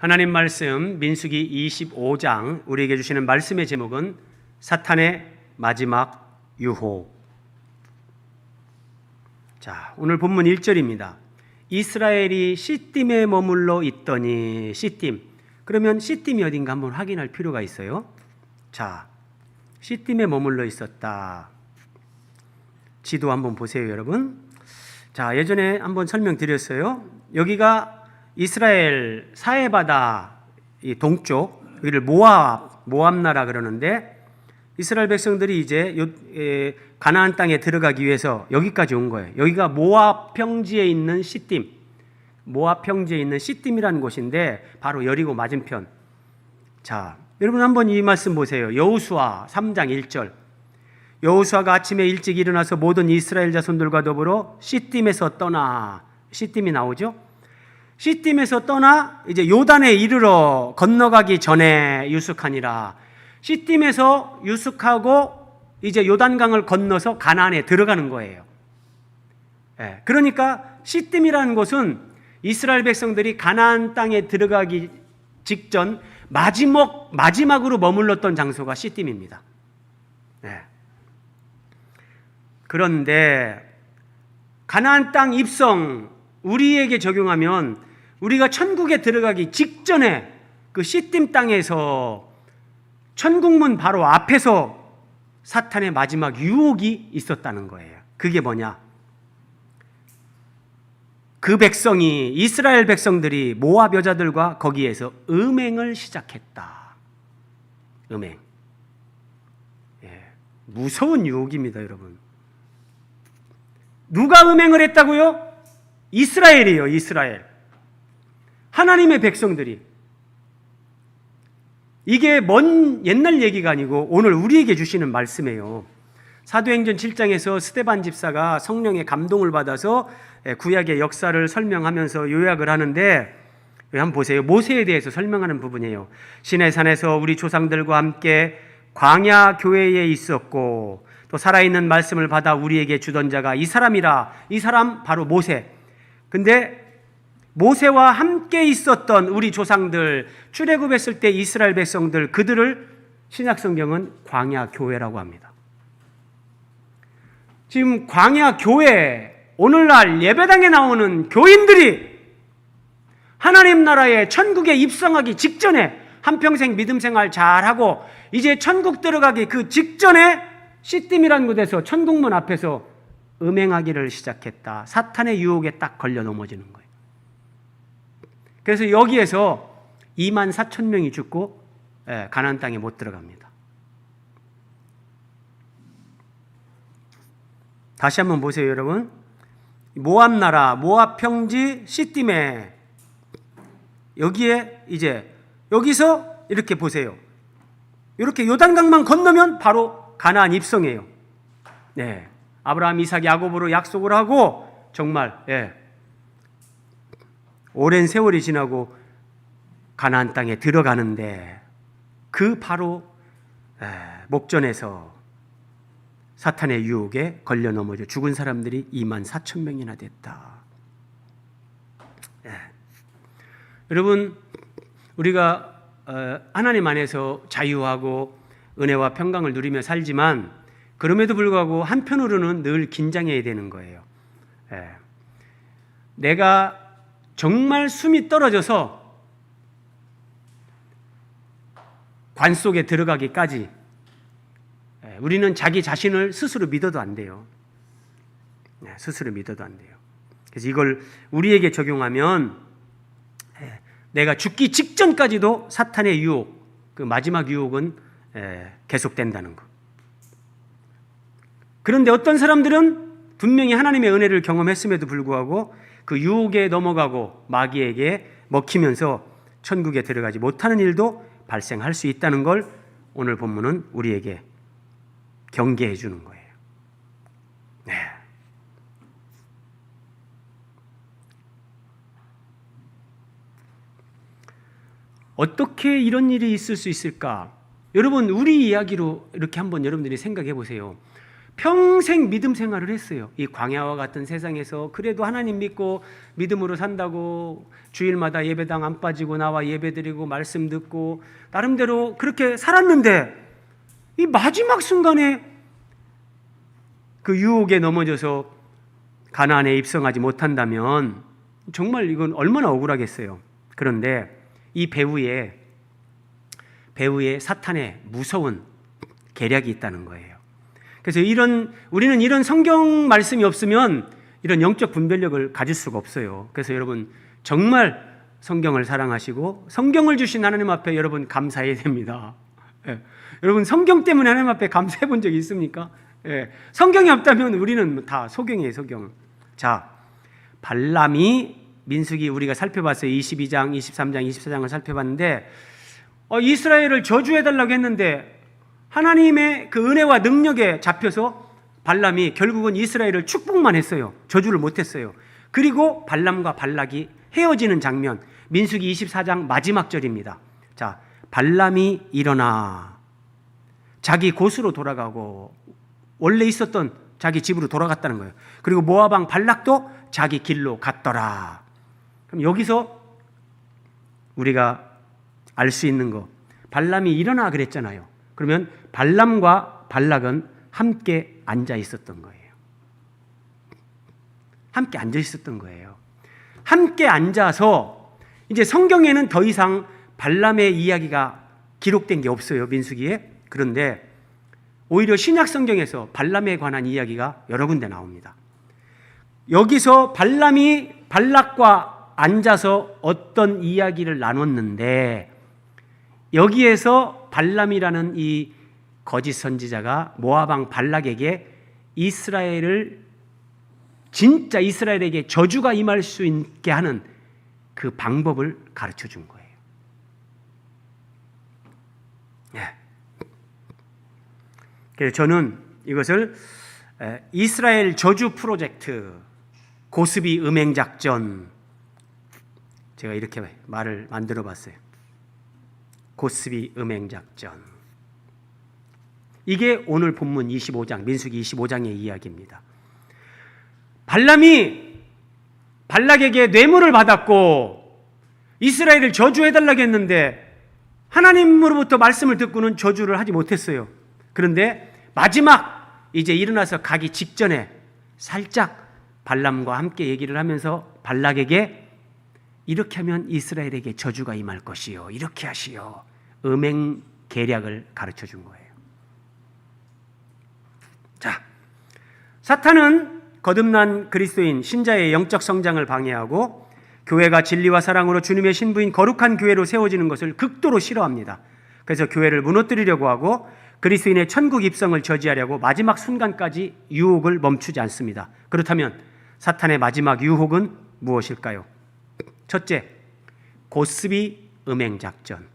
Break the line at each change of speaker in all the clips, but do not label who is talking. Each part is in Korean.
하나님 말씀 민수기 25장 우리에게 주시는 말씀의 제목은 사탄의 마지막 유혹. 자, 오늘 본문 1절입니다. 이스라엘이 시딤에 머물러 있더니, 시딤. 그러면 시딤이 어딘가 한번 확인할 필요가 있어요. 자, 시딤에 머물러 있었다. 지도 한번 보세요, 여러분. 자, 예전에 한번 설명드렸어요. 여기가 이스라엘 사해바다 이 동쪽, 여기를 모압 나라 그러는데, 이스라엘 백성들이 이제 가나안 땅에 들어가기 위해서 여기까지 온 거예요. 여기가 모압 평지에 있는 시딤, 모압 평지에 있는 시딤이라는 곳인데 바로 여리고 맞은편. 자, 여러분 한번 이 말씀 보세요. 여호수아 3장 1절. 여호수아가 아침에 일찍 일어나서 모든 이스라엘 자손들과 더불어 시딤에서 떠나. 시딤이 나오죠? 시딤에서 떠나 이제 요단에 이르러 건너가기 전에 유숙하니라. 시딤에서 유숙하고 이제 요단강을 건너서 가나안에 들어가는 거예요. 그러니까 시딤이라는 곳은 이스라엘 백성들이 가나안 땅에 들어가기 직전 마지막으로 머물렀던 장소가 시딤입니다. 그런데 가나안 땅 입성 우리에게 적용하면 우리가 천국에 들어가기 직전에 그 시딤 땅에서 천국문 바로 앞에서 사탄의 마지막 유혹이 있었다는 거예요. 그게 뭐냐? 그 백성이, 이스라엘 백성들이 모압 여자들과 거기에서 음행을 시작했다. 음행. 무서운 유혹입니다, 여러분. 누가 음행을 했다고요? 이스라엘이에요, 이스라엘. 하나님의 백성들이. 이게 먼 옛날 얘기가 아니고 오늘 우리에게 주시는 말씀이에요. 사도행전 7장에서 스데반 집사가 성령의 감동을 받아서 구약의 역사를 설명하면서 요약을 하는데, 한번 보세요. 모세에 대해서 설명하는 부분이에요. 시내산에서 우리 조상들과 함께 광야 교회에 있었고 또 살아있는 말씀을 받아 우리에게 주던 자가 이 사람이라. 이 사람 바로 모세. 근데 모세와 함께 있었던 우리 조상들, 출애굽했을 때 이스라엘 백성들, 그들을 신약성경은 광야 교회라고 합니다. 지금 광야 교회, 오늘날 예배당에 나오는 교인들이 하나님 나라의 천국에 입성하기 직전에 한평생 믿음 생활 잘하고 이제 천국 들어가기 그 직전에 시딤이라는 곳에서 천국문 앞에서 음행하기를 시작했다. 사탄의 유혹에 딱 걸려 넘어지는 거예요. 그래서 여기에서 24,000명이 죽고 가나안 땅에 못 들어갑니다. 다시 한번 보세요, 여러분. 모압 나라, 모압 평지 시딤에 여기에 이제 여기서 이렇게 보세요. 이렇게 요단강만 건너면 바로 가나안 입성이에요. 네. 아브라함, 이삭, 야곱으로 약속을 하고 정말 오랜 세월이 지나고 가나안 땅에 들어가는데 그 바로 목전에서 사탄의 유혹에 걸려 넘어져 죽은 사람들이 24,000명이나 됐다. 여러분, 우리가 하나님 안에서 자유하고 은혜와 평강을 누리며 살지만 그럼에도 불구하고 한편으로는 늘 긴장해야 되는 거예요. 내가 정말 숨이 떨어져서 관 속에 들어가기까지 우리는 자기 자신을 스스로 믿어도 안 돼요. 스스로 믿어도 안 돼요. 그래서 이걸 우리에게 적용하면 내가 죽기 직전까지도 사탄의 유혹, 그 마지막 유혹은 계속된다는 것. 그런데 어떤 사람들은 분명히 하나님의 은혜를 경험했음에도 불구하고 그 유혹에 넘어가고 마귀에게 먹히면서 천국에 들어가지 못하는 일도 발생할 수 있다는 걸 오늘 본문은 우리에게 경계해 주는 거예요. 어떻게 이런 일이 있을 수 있을까? 여러분, 우리 이야기로 이렇게 한번 여러분들이 생각해 보세요. 평생 믿음 생활을 했어요. 이 광야와 같은 세상에서 그래도 하나님 믿고 믿음으로 산다고 주일마다 예배당 안 빠지고 나와 예배드리고 말씀 듣고 나름대로 그렇게 살았는데 이 마지막 순간에 그 유혹에 넘어져서 가나안에 입성하지 못한다면 정말 이건 얼마나 억울하겠어요. 그런데 이 배후에 사탄의 무서운 계략이 있다는 거예요. 그래서 우리는 이런 성경 말씀이 없으면 이런 영적 분별력을 가질 수가 없어요. 그래서 여러분 정말 성경을 사랑하시고 성경을 주신 하나님 앞에 여러분 감사해야 됩니다. 예. 여러분 성경 때문에 하나님 앞에 감사해 본 적이 있습니까? 예. 성경이 없다면 우리는 다 소경이에요, 소경. 자, 발람이 민수기 우리가 살펴봤어요. 22장, 23장, 24장을 살펴봤는데 이스라엘을 저주해달라고 했는데 하나님의 그 은혜와 능력에 잡혀서 발람이 결국은 이스라엘을 축복만 했어요. 저주를 못했어요. 그리고 발람과 발락이 헤어지는 장면, 민수기 24장 마지막 절입니다. 자, 발람이 일어나 자기 곳으로 돌아가고 원래 있었던 자기 집으로 돌아갔다는 거예요. 그리고 모압 왕 발락도 자기 길로 갔더라. 그럼 여기서 우리가 알 수 있는 거, 발람이 일어나 그랬잖아요. 그러면 발람과 발락은 함께 앉아 있었던 거예요. 함께 앉아 있었던 거예요. 함께 앉아서 이제 성경에는 더 이상 발람의 이야기가 기록된 게 없어요, 민수기에. 그런데 오히려 신약 성경에서 발람에 관한 이야기가 여러 군데 나옵니다. 여기서 발람이 발락과 앉아서 어떤 이야기를 나눴는데 여기에서 발람이라는 이 거짓 선지자가 모압 왕 발락에게 진짜 이스라엘에게 저주가 임할 수 있게 하는 그 방법을 가르쳐 준 거예요. 네. 그래서 저는 이것을 이스라엘 저주 프로젝트, 고스비 음행작전, 제가 이렇게 말을 만들어 봤어요. 고스비 음행작전. 이게 오늘 본문 25장, 민수기 25장의 이야기입니다. 발람이 발락에게 뇌물을 받았고 이스라엘을 저주해달라고 했는데 하나님으로부터 말씀을 듣고는 저주를 하지 못했어요. 그런데 마지막 이제 일어나서 가기 직전에 살짝 발람과 함께 얘기를 하면서 발락에게 이렇게 하면 이스라엘에게 저주가 임할 것이요, 이렇게 하시오, 음행 계략을 가르쳐 준 거예요. 자, 사탄은 거듭난 그리스도인 신자의 영적 성장을 방해하고 교회가 진리와 사랑으로 주님의 신부인 거룩한 교회로 세워지는 것을 극도로 싫어합니다. 그래서 교회를 무너뜨리려고 하고 그리스도인의 천국 입성을 저지하려고 마지막 순간까지 유혹을 멈추지 않습니다. 그렇다면 사탄의 마지막 유혹은 무엇일까요? 첫째, 고스비 음행작전.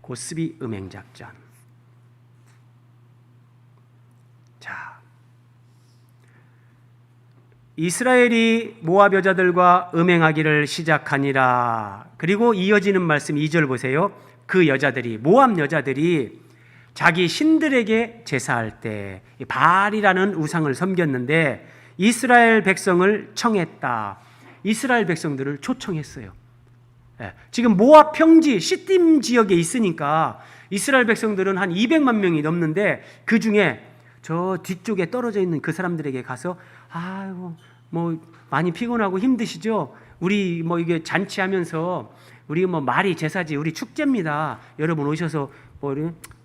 고스비 음행작전. 자, 이스라엘이 모압 여자들과 음행하기를 시작하니라. 그리고 이어지는 말씀 2절 보세요. 그 여자들이, 모압 여자들이 자기 신들에게 제사할 때 바알이라는 우상을 섬겼는데 이스라엘 백성을 청했다. 이스라엘 백성들을 초청했어요. 지금 모압 평지 시딤 지역에 있으니까 이스라엘 백성들은 한 200만 명이 넘는데 그 중에 저 뒤쪽에 떨어져 있는 그 사람들에게 가서 아이고 뭐 많이 피곤하고 힘드시죠? 우리 뭐 이게 잔치하면서 우리 뭐 말이 제사지, 우리 축제입니다. 여러분 오셔서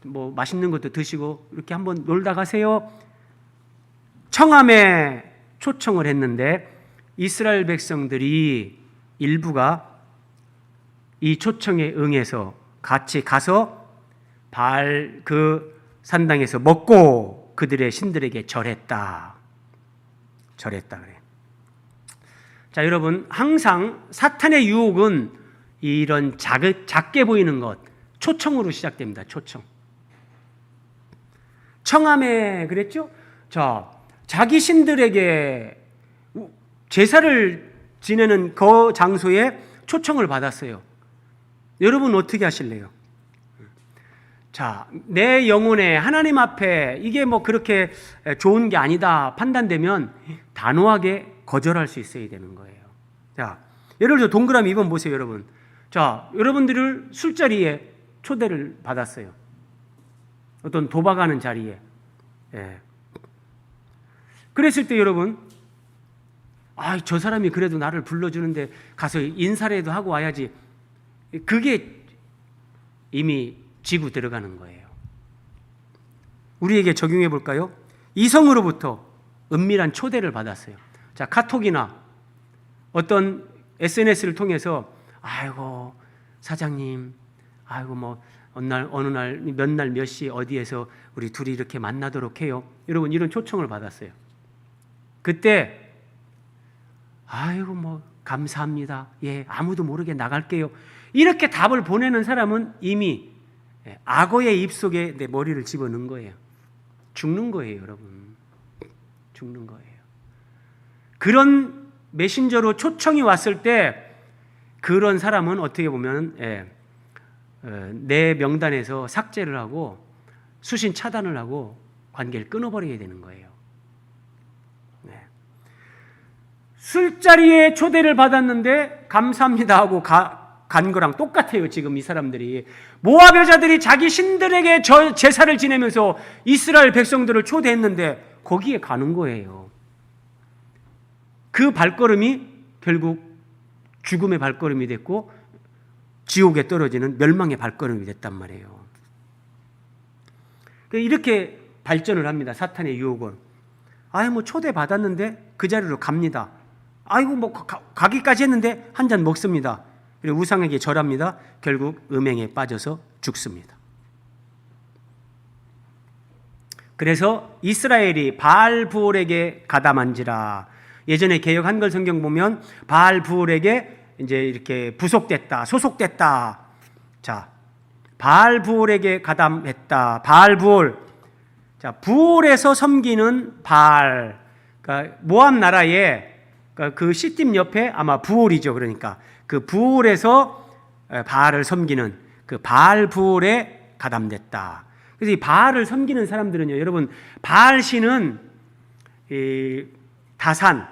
뭐 맛있는 것도 드시고 이렇게 한번 놀다 가세요. 청함에 초청을 했는데 이스라엘 백성들이 일부가 이 초청에 응해서 같이 가서 바알 그 산당에서 먹고 그들의 신들에게 절했다. 절했다 그래. 자, 여러분 항상 사탄의 유혹은 이런 작게 보이는 것, 초청으로 시작됩니다. 초청. 청함에 그랬죠? 자, 자기 신들에게 제사를 지내는 그 장소에 초청을 받았어요. 여러분 어떻게 하실래요? 자, 내 영혼에 하나님 앞에 이게 뭐 그렇게 좋은 게 아니다 판단되면 단호하게 거절할 수 있어야 되는 거예요. 자, 예를 들어 동그라미 2번 보세요, 여러분. 자, 여러분들을 술자리에 초대를 받았어요. 어떤 도박하는 자리에. 예. 그랬을 때 여러분, 저 사람이 그래도 나를 불러주는데 가서 인사라도 하고 와야지. 그게 이미 지고 들어가는 거예요. 우리에게 적용해 볼까요? 이성으로부터 은밀한 초대를 받았어요. 자, 카톡이나 어떤 SNS를 통해서 아이고 사장님, 아이고 뭐 어느 날 몇 날 몇 시 어디에서 우리 둘이 이렇게 만나도록 해요. 여러분 이런 초청을 받았어요. 그때 아이고 뭐 감사합니다. 예, 아무도 모르게 나갈게요. 이렇게 답을 보내는 사람은 이미 악어의 입속에 내 머리를 집어넣은 거예요. 죽는 거예요, 여러분. 죽는 거예요. 그런 메신저로 초청이 왔을 때 그런 사람은 어떻게 보면 내 명단에서 삭제를 하고 수신 차단을 하고 관계를 끊어버리게 되는 거예요. 네. 술자리에 초대를 받았는데 감사합니다 하고 간 거랑 똑같아요. 지금 이 사람들이 모압 여자들이 자기 신들에게 제사를 지내면서 이스라엘 백성들을 초대했는데 거기에 가는 거예요. 그 발걸음이 결국 죽음의 발걸음이 됐고 지옥에 떨어지는 멸망의 발걸음이 됐단 말이에요. 이렇게 발전을 합니다. 사탄의 유혹은. 뭐 초대 받았는데 그 자리로 갑니다. 아이고 뭐 가기까지 했는데 한 잔 먹습니다. 그리고 우상에게 절합니다. 결국 음행에 빠져서 죽습니다. 그래서 이스라엘이 바알부올에게 가담한지라. 예전에 개역 한글 성경 보면 바알부올에게 이제 이렇게 부속됐다, 소속됐다. 자, 바알부올에게 가담했다. 바알부올. 자, 부올에서 섬기는 바알. 그러니까 모압 나라에 그 시딤 옆에 아마 부올이죠. 그러니까 그 부올에서 바알을 섬기는 그 바알부올에 가담됐다. 그래서 이 바알을 섬기는 사람들은요, 여러분, 바알 신은 이 다산,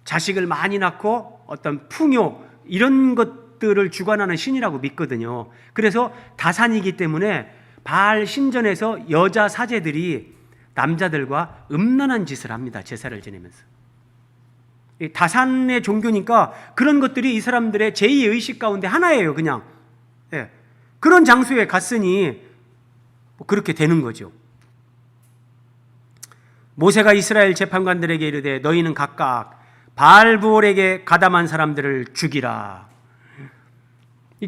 자식을 많이 낳고 어떤 풍요 이런 것들을 주관하는 신이라고 믿거든요. 그래서 다산이기 때문에 바알 신전에서 여자 사제들이 남자들과 음란한 짓을 합니다. 제사를 지내면서. 다산의 종교니까 그런 것들이 이 사람들의 제2의식 가운데 하나예요. 그냥 그런 장소에 갔으니 그렇게 되는 거죠. 모세가 이스라엘 재판관들에게 이르되 너희는 각각 바알부올에게 가담한 사람들을 죽이라.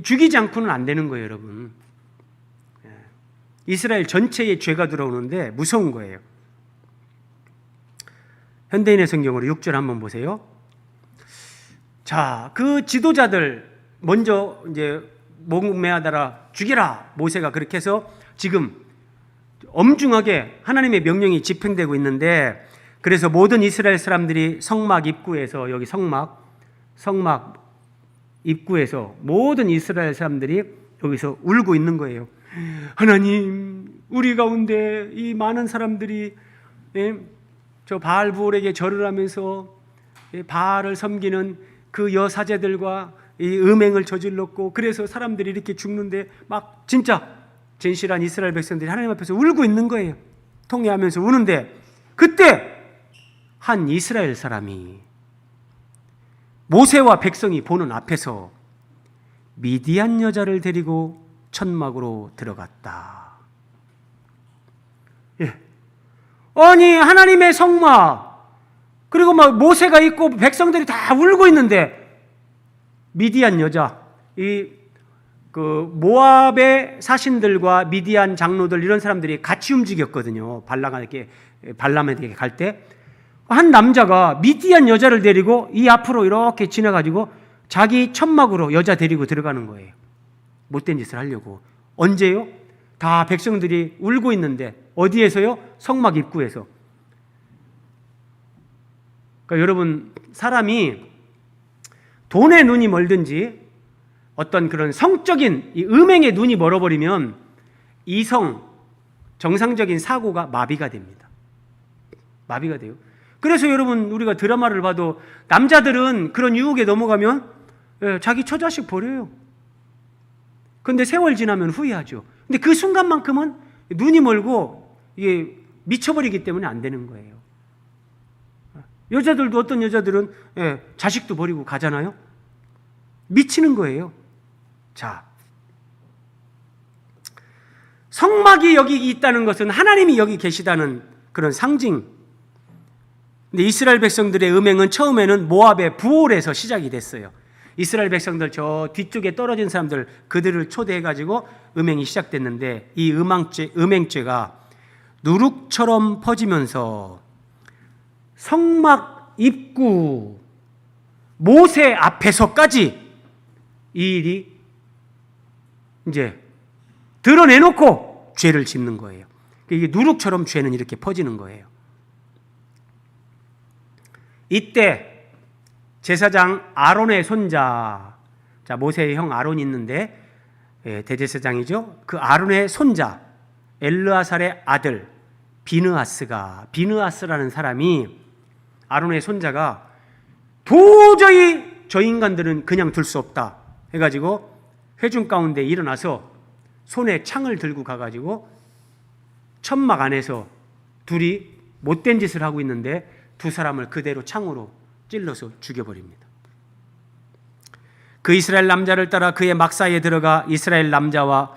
죽이지 않고는 안 되는 거예요, 여러분. 이스라엘 전체에 죄가 들어오는데 무서운 거예요. 현대인의 성경으로 6절 한번 보세요. 자, 그 지도자들 먼저 이제 목매하다라 죽이라. 모세가 그렇게 해서 지금 엄중하게 하나님의 명령이 집행되고 있는데, 그래서 모든 이스라엘 사람들이 성막 입구에서, 여기 성막 입구에서 모든 이스라엘 사람들이 여기서 울고 있는 거예요. 하나님, 우리 가운데 이 많은 사람들이 저 바알부올에게 절을 하면서 바알을 섬기는 그 여사제들과 이 음행을 저질렀고, 그래서 사람들이 이렇게 죽는데 막 진짜 진실한 이스라엘 백성들이 하나님 앞에서 울고 있는 거예요. 통회하면서 우는데, 그때 한 이스라엘 사람이 모세와 백성이 보는 앞에서 미디안 여자를 데리고 천막으로 들어갔다. 아니, 하나님의 성막, 그리고 막 모세가 있고 백성들이 다 울고 있는데 미디안 여자, 그 모압의 사신들과 미디안 장로들 이런 사람들이 같이 움직였거든요. 발람에게 갈 때 한 남자가 미디안 여자를 데리고 이 앞으로 이렇게 지나가지고 자기 천막으로 여자 데리고 들어가는 거예요. 못된 짓을 하려고. 언제요? 다 백성들이 울고 있는데. 어디에서요? 성막 입구에서. 그러니까 여러분, 사람이 돈에 눈이 멀든지 어떤 그런 성적인 이 음행에 눈이 멀어버리면 이성 정상적인 사고가 마비가 됩니다. 마비가 돼요. 그래서 여러분 우리가 드라마를 봐도 남자들은 그런 유혹에 넘어가면 자기 처자식 버려요. 그런데 세월 지나면 후회하죠. 근데 그 순간만큼은 눈이 멀고 이게 미쳐버리기 때문에 안 되는 거예요. 여자들도 어떤 여자들은 자식도 버리고 가잖아요. 미치는 거예요. 자, 성막이 여기 있다는 것은 하나님이 여기 계시다는 그런 상징. 근데 이스라엘 백성들의 음행은 처음에는 모압의 부올에서 시작이 됐어요. 이스라엘 백성들 저 뒤쪽에 떨어진 사람들 그들을 초대해가지고 음행이 시작됐는데 이 음행죄가 누룩처럼 퍼지면서 성막 입구 모세 앞에서까지 이 일이 이제 드러내놓고 죄를 짓는 거예요. 이게 누룩처럼 죄는 이렇게 퍼지는 거예요. 이때 제사장 아론의 손자, 자 모세의 형 아론이 있는데 대제사장이죠. 그 아론의 손자 엘르아살의 아들 비느하스라는 사람이 아론의 손자가 도저히 저 인간들은 그냥 둘 수 없다 해가지고 회중 가운데 일어나서 손에 창을 들고 가가지고 천막 안에서 둘이 못된 짓을 하고 있는데 두 사람을 그대로 창으로 찔러서 죽여버립니다. 그 이스라엘 남자를 따라 그의 막사에 들어가 이스라엘 남자와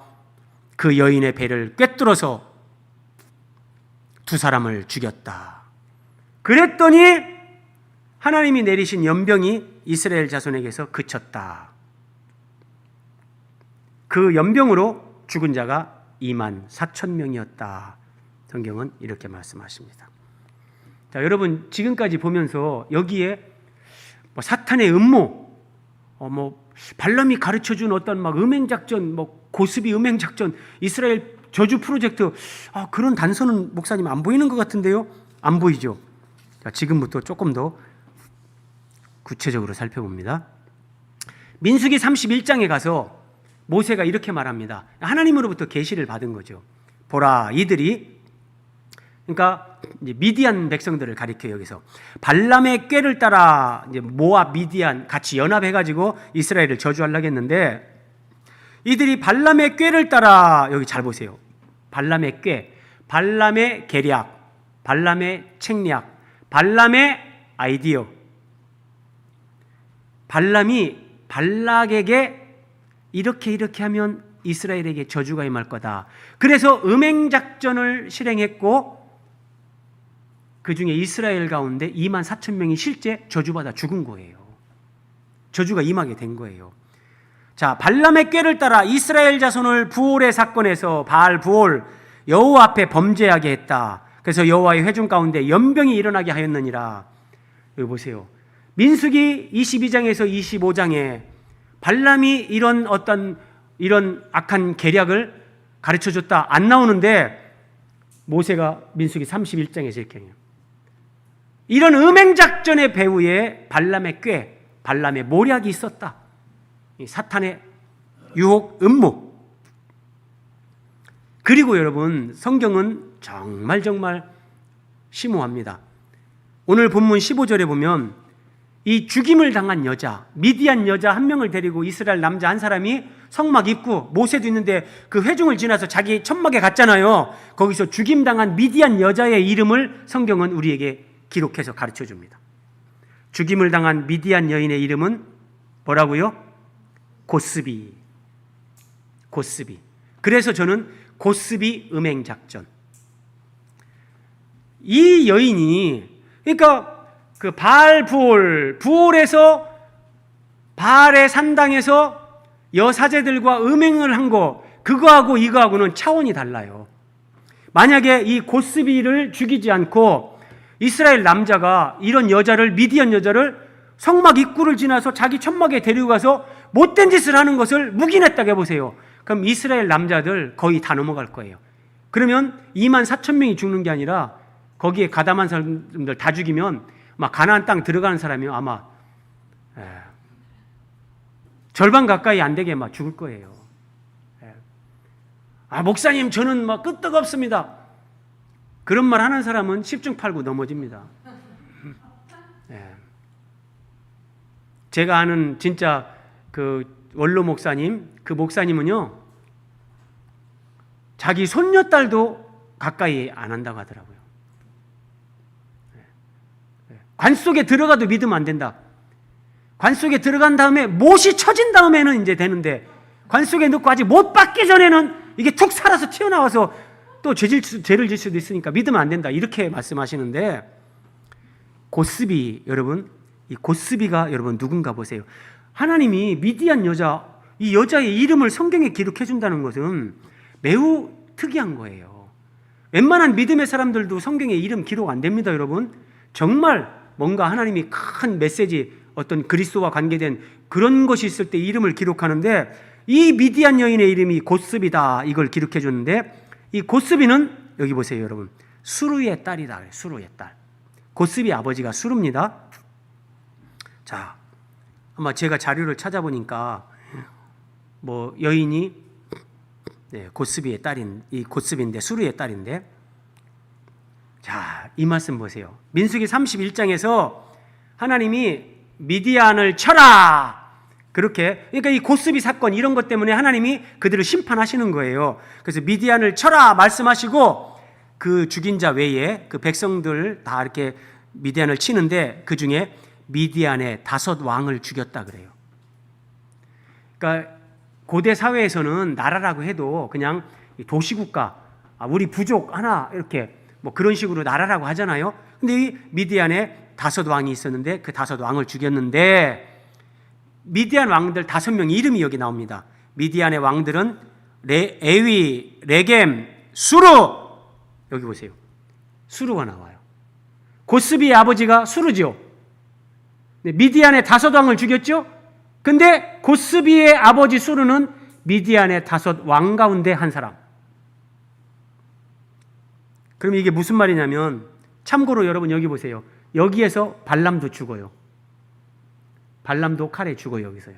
그 여인의 배를 꿰뚫어서 두 사람을 죽였다. 그랬더니 하나님이 내리신 연병이 이스라엘 자손에게서 그쳤다. 그 연병으로 죽은 자가 24,000명이었다. 성경은 이렇게 말씀하십니다. 자, 여러분 지금까지 보면서 여기에 사탄의 음모, 발람이 가르쳐준 어떤 막 음행작전, 고스비 음행작전, 이스라엘 저주 프로젝트, 그런 단서는 목사님 안 보이는 것 같은데요? 안 보이죠? 자, 지금부터 조금 더 구체적으로 살펴봅니다. 민수기 31장에 가서 모세가 이렇게 말합니다. 하나님으로부터 계시를 받은 거죠. 보라, 이들이, 그러니까 이제 미디안 백성들을 가리켜요. 여기서 발람의 꾀를 따라 이제 모압, 미디안 같이 연합해가지고 이스라엘을 저주하려고 했는데, 이들이 발람의 꾀를 따라, 여기 잘 보세요. 발람의 꾀, 발람의 계략, 발람의 책략, 발람의 아이디어. 발람이 발락에게 이렇게 하면 이스라엘에게 저주가 임할 거다. 그래서 음행작전을 실행했고 그 중에 이스라엘 가운데 24,000명이 실제 저주받아 죽은 거예요. 저주가 임하게 된 거예요. 자, 발람의 꾀를 따라 이스라엘 자손을 부올의 사건에서 바알 부올 여호와 앞에 범죄하게 했다. 그래서 여호와의 회중 가운데 연병이 일어나게 하였느니라. 여기 보세요. 민수기 22장에서 25장에 발람이 이런 악한 계략을 가르쳐줬다 안 나오는데 모세가 민수기 31장에서 이렇게 해요. 이런 음행작전의 배후에 발람의 꾀, 발람의 모략이 있었다. 사탄의 유혹, 음모. 그리고 여러분 성경은 정말 심오합니다. 오늘 본문 15절에 보면 이 죽임을 당한 여자, 미디안 여자 한 명을 데리고 이스라엘 남자 한 사람이 성막 입구, 모세도 있는데 그 회중을 지나서 자기 천막에 갔잖아요. 거기서 죽임당한 미디안 여자의 이름을 성경은 우리에게 기록해서 가르쳐 줍니다. 죽임을 당한 미디안 여인의 이름은 뭐라고요? 고스비. 그래서 저는 고스비 음행작전. 이 여인이, 그러니까 그 바알 부올에서 바알의 산당에서 여사제들과 음행을 한 거, 그거하고 이거하고는 차원이 달라요. 만약에 이 고스비를 죽이지 않고 이스라엘 남자가 이런 여자를, 미디안 여자를 성막 입구를 지나서 자기 천막에 데리고 가서 못된 짓을 하는 것을 묵인했다고 해보세요. 그럼 이스라엘 남자들 거의 다 넘어갈 거예요. 그러면 24,000명이 죽는 게 아니라 거기에 가담한 사람들 다 죽이면 막 가나안 땅 들어가는 사람이 아마 절반 가까이 안 되게 막 죽을 거예요. 목사님 저는 막 끄떡없습니다. 그런 말 하는 사람은 10중 8구 넘어집니다. 제가 아는 진짜 그 원로 목사님, 그 목사님은요, 자기 손녀딸도 가까이 안 한다고 하더라고요. 관 속에 들어가도 믿으면 안 된다. 관 속에 들어간 다음에 못이 쳐진 다음에는 이제 되는데, 관 속에 넣고 아직 못 받기 전에는 이게 툭 살아서 튀어나와서 또 죄를 질 수도 있으니까 믿으면 안 된다. 이렇게 말씀하시는데, 고스비, 여러분, 이 고스비가 여러분 누군가 보세요. 하나님이 미디안 여자, 이 여자의 이름을 성경에 기록해 준다는 것은 매우 특이한 거예요. 웬만한 믿음의 사람들도 성경에 이름 기록 안 됩니다, 여러분. 정말 뭔가 하나님이 큰 메시지, 어떤 그리스도와 관계된 그런 것이 있을 때 이름을 기록하는데, 이 미디안 여인의 이름이 고스비다, 이걸 기록해 줬는데, 이 고스비는 여기 보세요, 여러분. 수루의 딸이다. 수루의 딸. 고스비 아버지가 수루입니다. 자, 아마 제가 자료를 찾아보니까 뭐 여인이 고스비의 딸인, 이 고스비인데, 수루의 딸인데, 자, 이 말씀 보세요. 민수기 31장에서 하나님이 미디안을 쳐라, 그렇게, 그러니까 이 고스비 사건 이런 것 때문에 하나님이 그들을 심판하시는 거예요. 그래서 미디안을 쳐라 말씀하시고, 그 죽인 자 외에 그 백성들 다 이렇게 미디안을 치는데, 그 중에 미디안의 5 왕을 죽였다 그래요. 그러니까 고대 사회에서는 나라라고 해도 그냥 도시국가, 우리 부족 하나 이렇게 뭐 그런 식으로 나라라고 하잖아요. 근데 이 미디안에 5 왕이 있었는데, 그 5 왕을 죽였는데, 미디안 왕들 5명 이름이 여기 나옵니다. 미디안의 왕들은 에위, 레겜, 수루. 여기 보세요. 수루가 나와요. 고스비의 아버지가 수루죠. 미디안의 5 왕을 죽였죠. 근데 고스비의 아버지 수루는 미디안의 5 왕 가운데 한 사람. 그럼 이게 무슨 말이냐면, 참고로 여러분 여기 보세요. 여기에서 발람도 죽어요. 발람도 칼에 죽어요, 여기서요.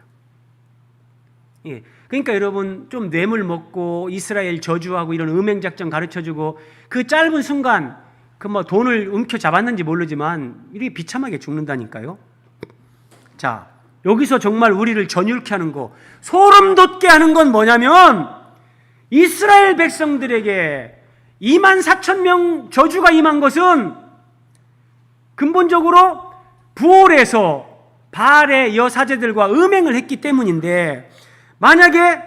예. 그러니까 여러분 좀 뇌물 먹고 이스라엘 저주하고 이런 음행작전 가르쳐주고, 그 짧은 순간 그 뭐 돈을 움켜잡았는지 모르지만 이렇게 비참하게 죽는다니까요. 자, 여기서 정말 우리를 전율케 하는 거, 소름 돋게 하는 건 뭐냐면, 이스라엘 백성들에게 24,000명 저주가 임한 것은 근본적으로 부올에서 바알의 여사제들과 음행을 했기 때문인데, 만약에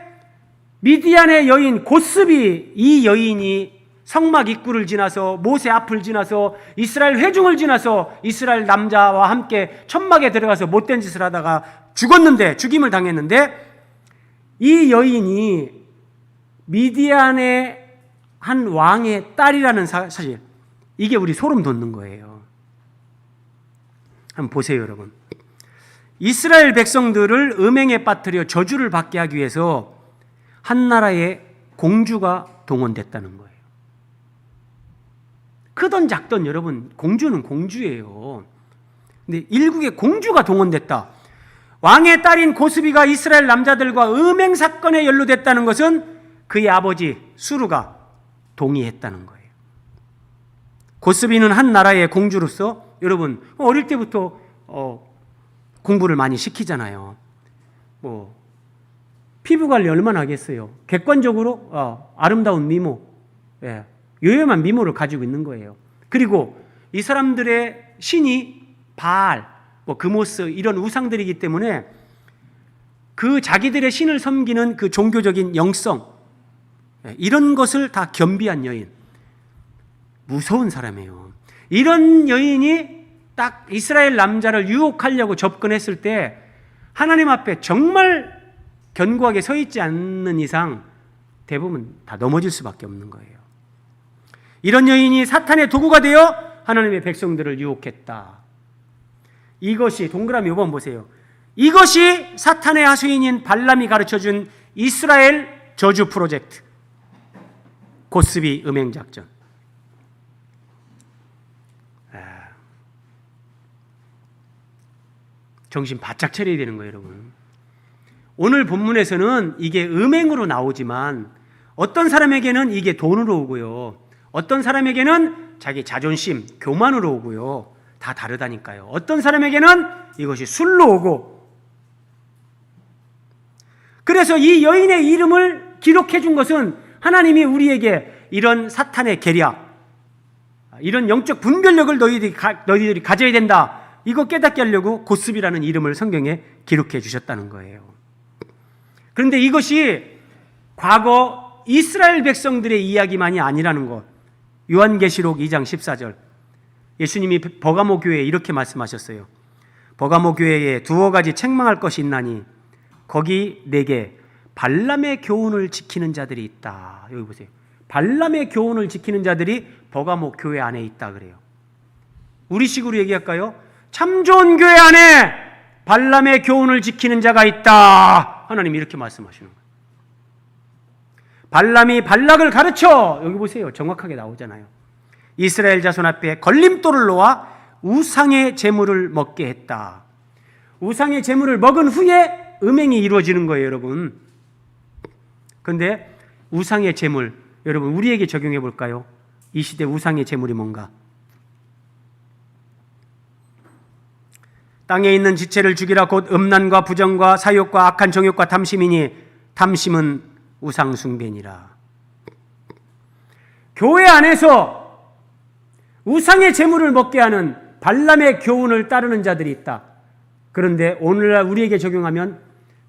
미디안의 여인 고스비, 이 여인이 성막 입구를 지나서 모세 앞을 지나서 이스라엘 회중을 지나서 이스라엘 남자와 함께 천막에 들어가서 못된 짓을 하다가 죽었는데, 죽임을 당했는데, 이 여인이 미디안의 한 왕의 딸이라는 사실, 이게 우리 소름 돋는 거예요. 한번 보세요, 여러분. 이스라엘 백성들을 음행에 빠뜨려 저주를 받게 하기 위해서 한 나라의 공주가 동원됐다는 거예요. 크던 작던 여러분, 공주는 공주예요. 근데 일국의 공주가 동원됐다. 왕의 딸인 고스비가 이스라엘 남자들과 음행 사건에 연루됐다는 것은 그의 아버지 수루가 동의했다는 거예요. 고스비는 한 나라의 공주로서, 여러분 어릴 때부터 공부를 많이 시키잖아요. 뭐 피부 관리 얼마나 하겠어요. 객관적으로 아름다운 미모, 요염한 미모를 가지고 있는 거예요. 그리고 이 사람들의 신이 바알, 뭐 그모스, 이런 우상들이기 때문에 그 자기들의 신을 섬기는 그 종교적인 영성, 이런 것을 다 겸비한 여인, 무서운 사람이에요. 이런 여인이 딱 이스라엘 남자를 유혹하려고 접근했을 때 하나님 앞에 정말 견고하게 서 있지 않는 이상 대부분 다 넘어질 수밖에 없는 거예요. 이런 여인이 사탄의 도구가 되어 하나님의 백성들을 유혹했다. 이것이, 동그라미 5번 보세요. 이것이 사탄의 하수인인 발람이 가르쳐준 이스라엘 저주 프로젝트, 고스비 음행작전. 정신 바짝 차려야 되는 거예요, 여러분. 오늘 본문에서는 이게 음행으로 나오지만 어떤 사람에게는 이게 돈으로 오고요. 어떤 사람에게는 자기 자존심, 교만으로 오고요. 다 다르다니까요. 어떤 사람에게는 이것이 술로 오고. 그래서 이 여인의 이름을 기록해 준 것은 하나님이 우리에게 이런 사탄의 계략, 이런 영적 분별력을 너희들이 가져야 된다. 이거 깨닫게 하려고 고스비라는 이름을 성경에 기록해 주셨다는 거예요. 그런데 이것이 과거 이스라엘 백성들의 이야기만이 아니라는 것. 요한계시록 2장 14절. 예수님이 버가모 교회에 이렇게 말씀하셨어요. 버가모 교회에 두어 가지 책망할 것이 있나니 거기 내게 발람의 교훈을 지키는 자들이 있다. 여기 보세요. 발람의 교훈을 지키는 자들이 버가모 교회 안에 있다 그래요. 우리식으로 얘기할까요? 참 좋은 교회 안에 발람의 교훈을 지키는 자가 있다. 하나님이 이렇게 말씀하시는 거예요. 발람이 발락을 가르쳐, 여기 보세요. 정확하게 나오잖아요. 이스라엘 자손 앞에 걸림돌을 놓아 우상의 제물을 먹게 했다. 우상의 제물을 먹은 후에 음행이 이루어지는 거예요, 여러분. 그런데 우상의 제물, 여러분 우리에게 적용해 볼까요? 이 시대 우상의 제물이 뭔가? 땅에 있는 지체를 죽이라 곧 음란과 부정과 사욕과 악한 정욕과 탐심이니 탐심은 우상 숭배니라. 교회 안에서 우상의 제물을 먹게 하는 발람의 교훈을 따르는 자들이 있다. 그런데 오늘날 우리에게 적용하면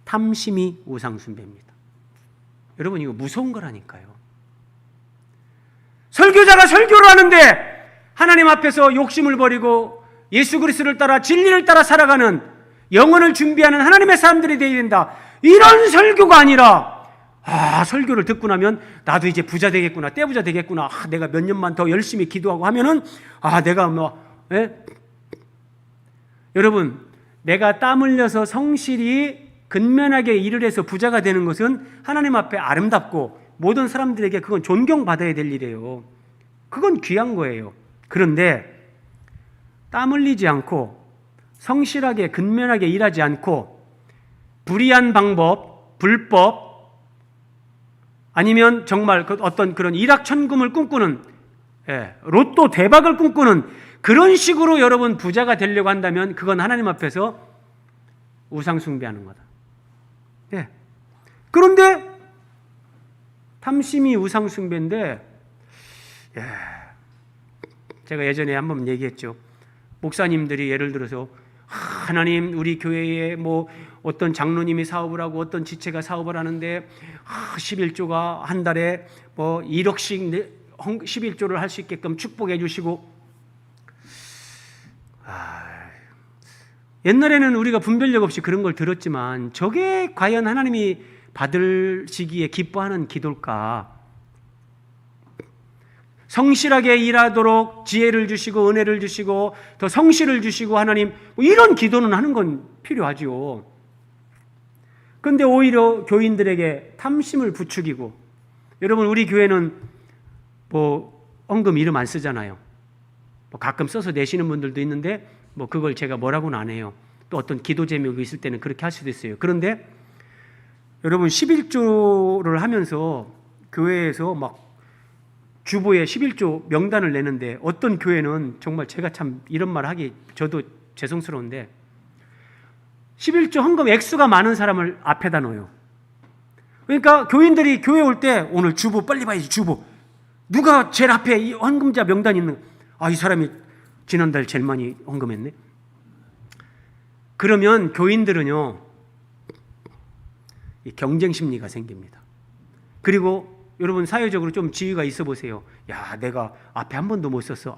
탐심이 우상 숭배입니다. 여러분 이거 무서운 거라니까요. 설교자가 설교를 하는데 하나님 앞에서 욕심을 버리고 예수 그리스도를 따라 진리를 따라 살아가는 영혼을 준비하는 하나님의 사람들이 되어야 된다. 이런 설교가 아니라 설교를 듣고 나면 나도 이제 부자 되겠구나, 떼부자 되겠구나, 내가 몇 년만 더 열심히 기도하고 하면은 내가 여러분 내가 땀 흘려서 성실히 근면하게 일을 해서 부자가 되는 것은 하나님 앞에 아름답고 모든 사람들에게 그건 존경받아야 될 일이에요. 그건 귀한 거예요. 그런데 땀 흘리지 않고 성실하게 근면하게 일하지 않고 불의한 방법, 불법 아니면 정말 어떤 그런 일확천금을 꿈꾸는 로또 대박을 꿈꾸는 그런 식으로 여러분 부자가 되려고 한다면 그건 하나님 앞에서 우상 숭배하는 거다. 그런데 탐심이 우상 숭배인데 제가 예전에 한번 얘기했죠. 목사님들이 예를 들어서 하나님 우리 교회에 뭐 어떤 장로님이 사업을 하고 어떤 지체가 사업을 하는데 11조가 한 달에 뭐 1억씩 11조를 할 수 있게끔 축복해 주시고 옛날에는 우리가 분별력 없이 그런 걸 들었지만 저게 과연 하나님이 받으시기에 기뻐하는 기도일까? 성실하게 일하도록 지혜를 주시고 은혜를 주시고 더 성실을 주시고 하나님 이런 기도는 하는 건 필요하죠. 그런데 오히려 교인들에게 탐심을 부추기고 여러분 우리 교회는 뭐 헌금 이름 안 쓰잖아요. 뭐 가끔 써서 내시는 분들도 있는데 뭐 그걸 제가 뭐라고는 안 해요. 또 어떤 기도 제목이 있을 때는 그렇게 할 수도 있어요. 그런데 여러분 11조를 하면서 교회에서 막 주보에 11조 명단을 내는데 어떤 교회는 정말 제가 참 이런 말 하기 저도 죄송스러운데 11조 헌금 액수가 많은 사람을 앞에다 놓아요. 그러니까 교인들이 교회 올 때 오늘 주보 빨리 봐야지 주보. 누가 제일 앞에 이 헌금자 명단이 있는 이 사람이 지난달 제일 많이 헌금했네. 그러면 교인들은요 이 경쟁 심리가 생깁니다. 그리고 여러분 사회적으로 좀 지위가 있어 보세요. 야 내가 앞에 한 번도 못 썼어.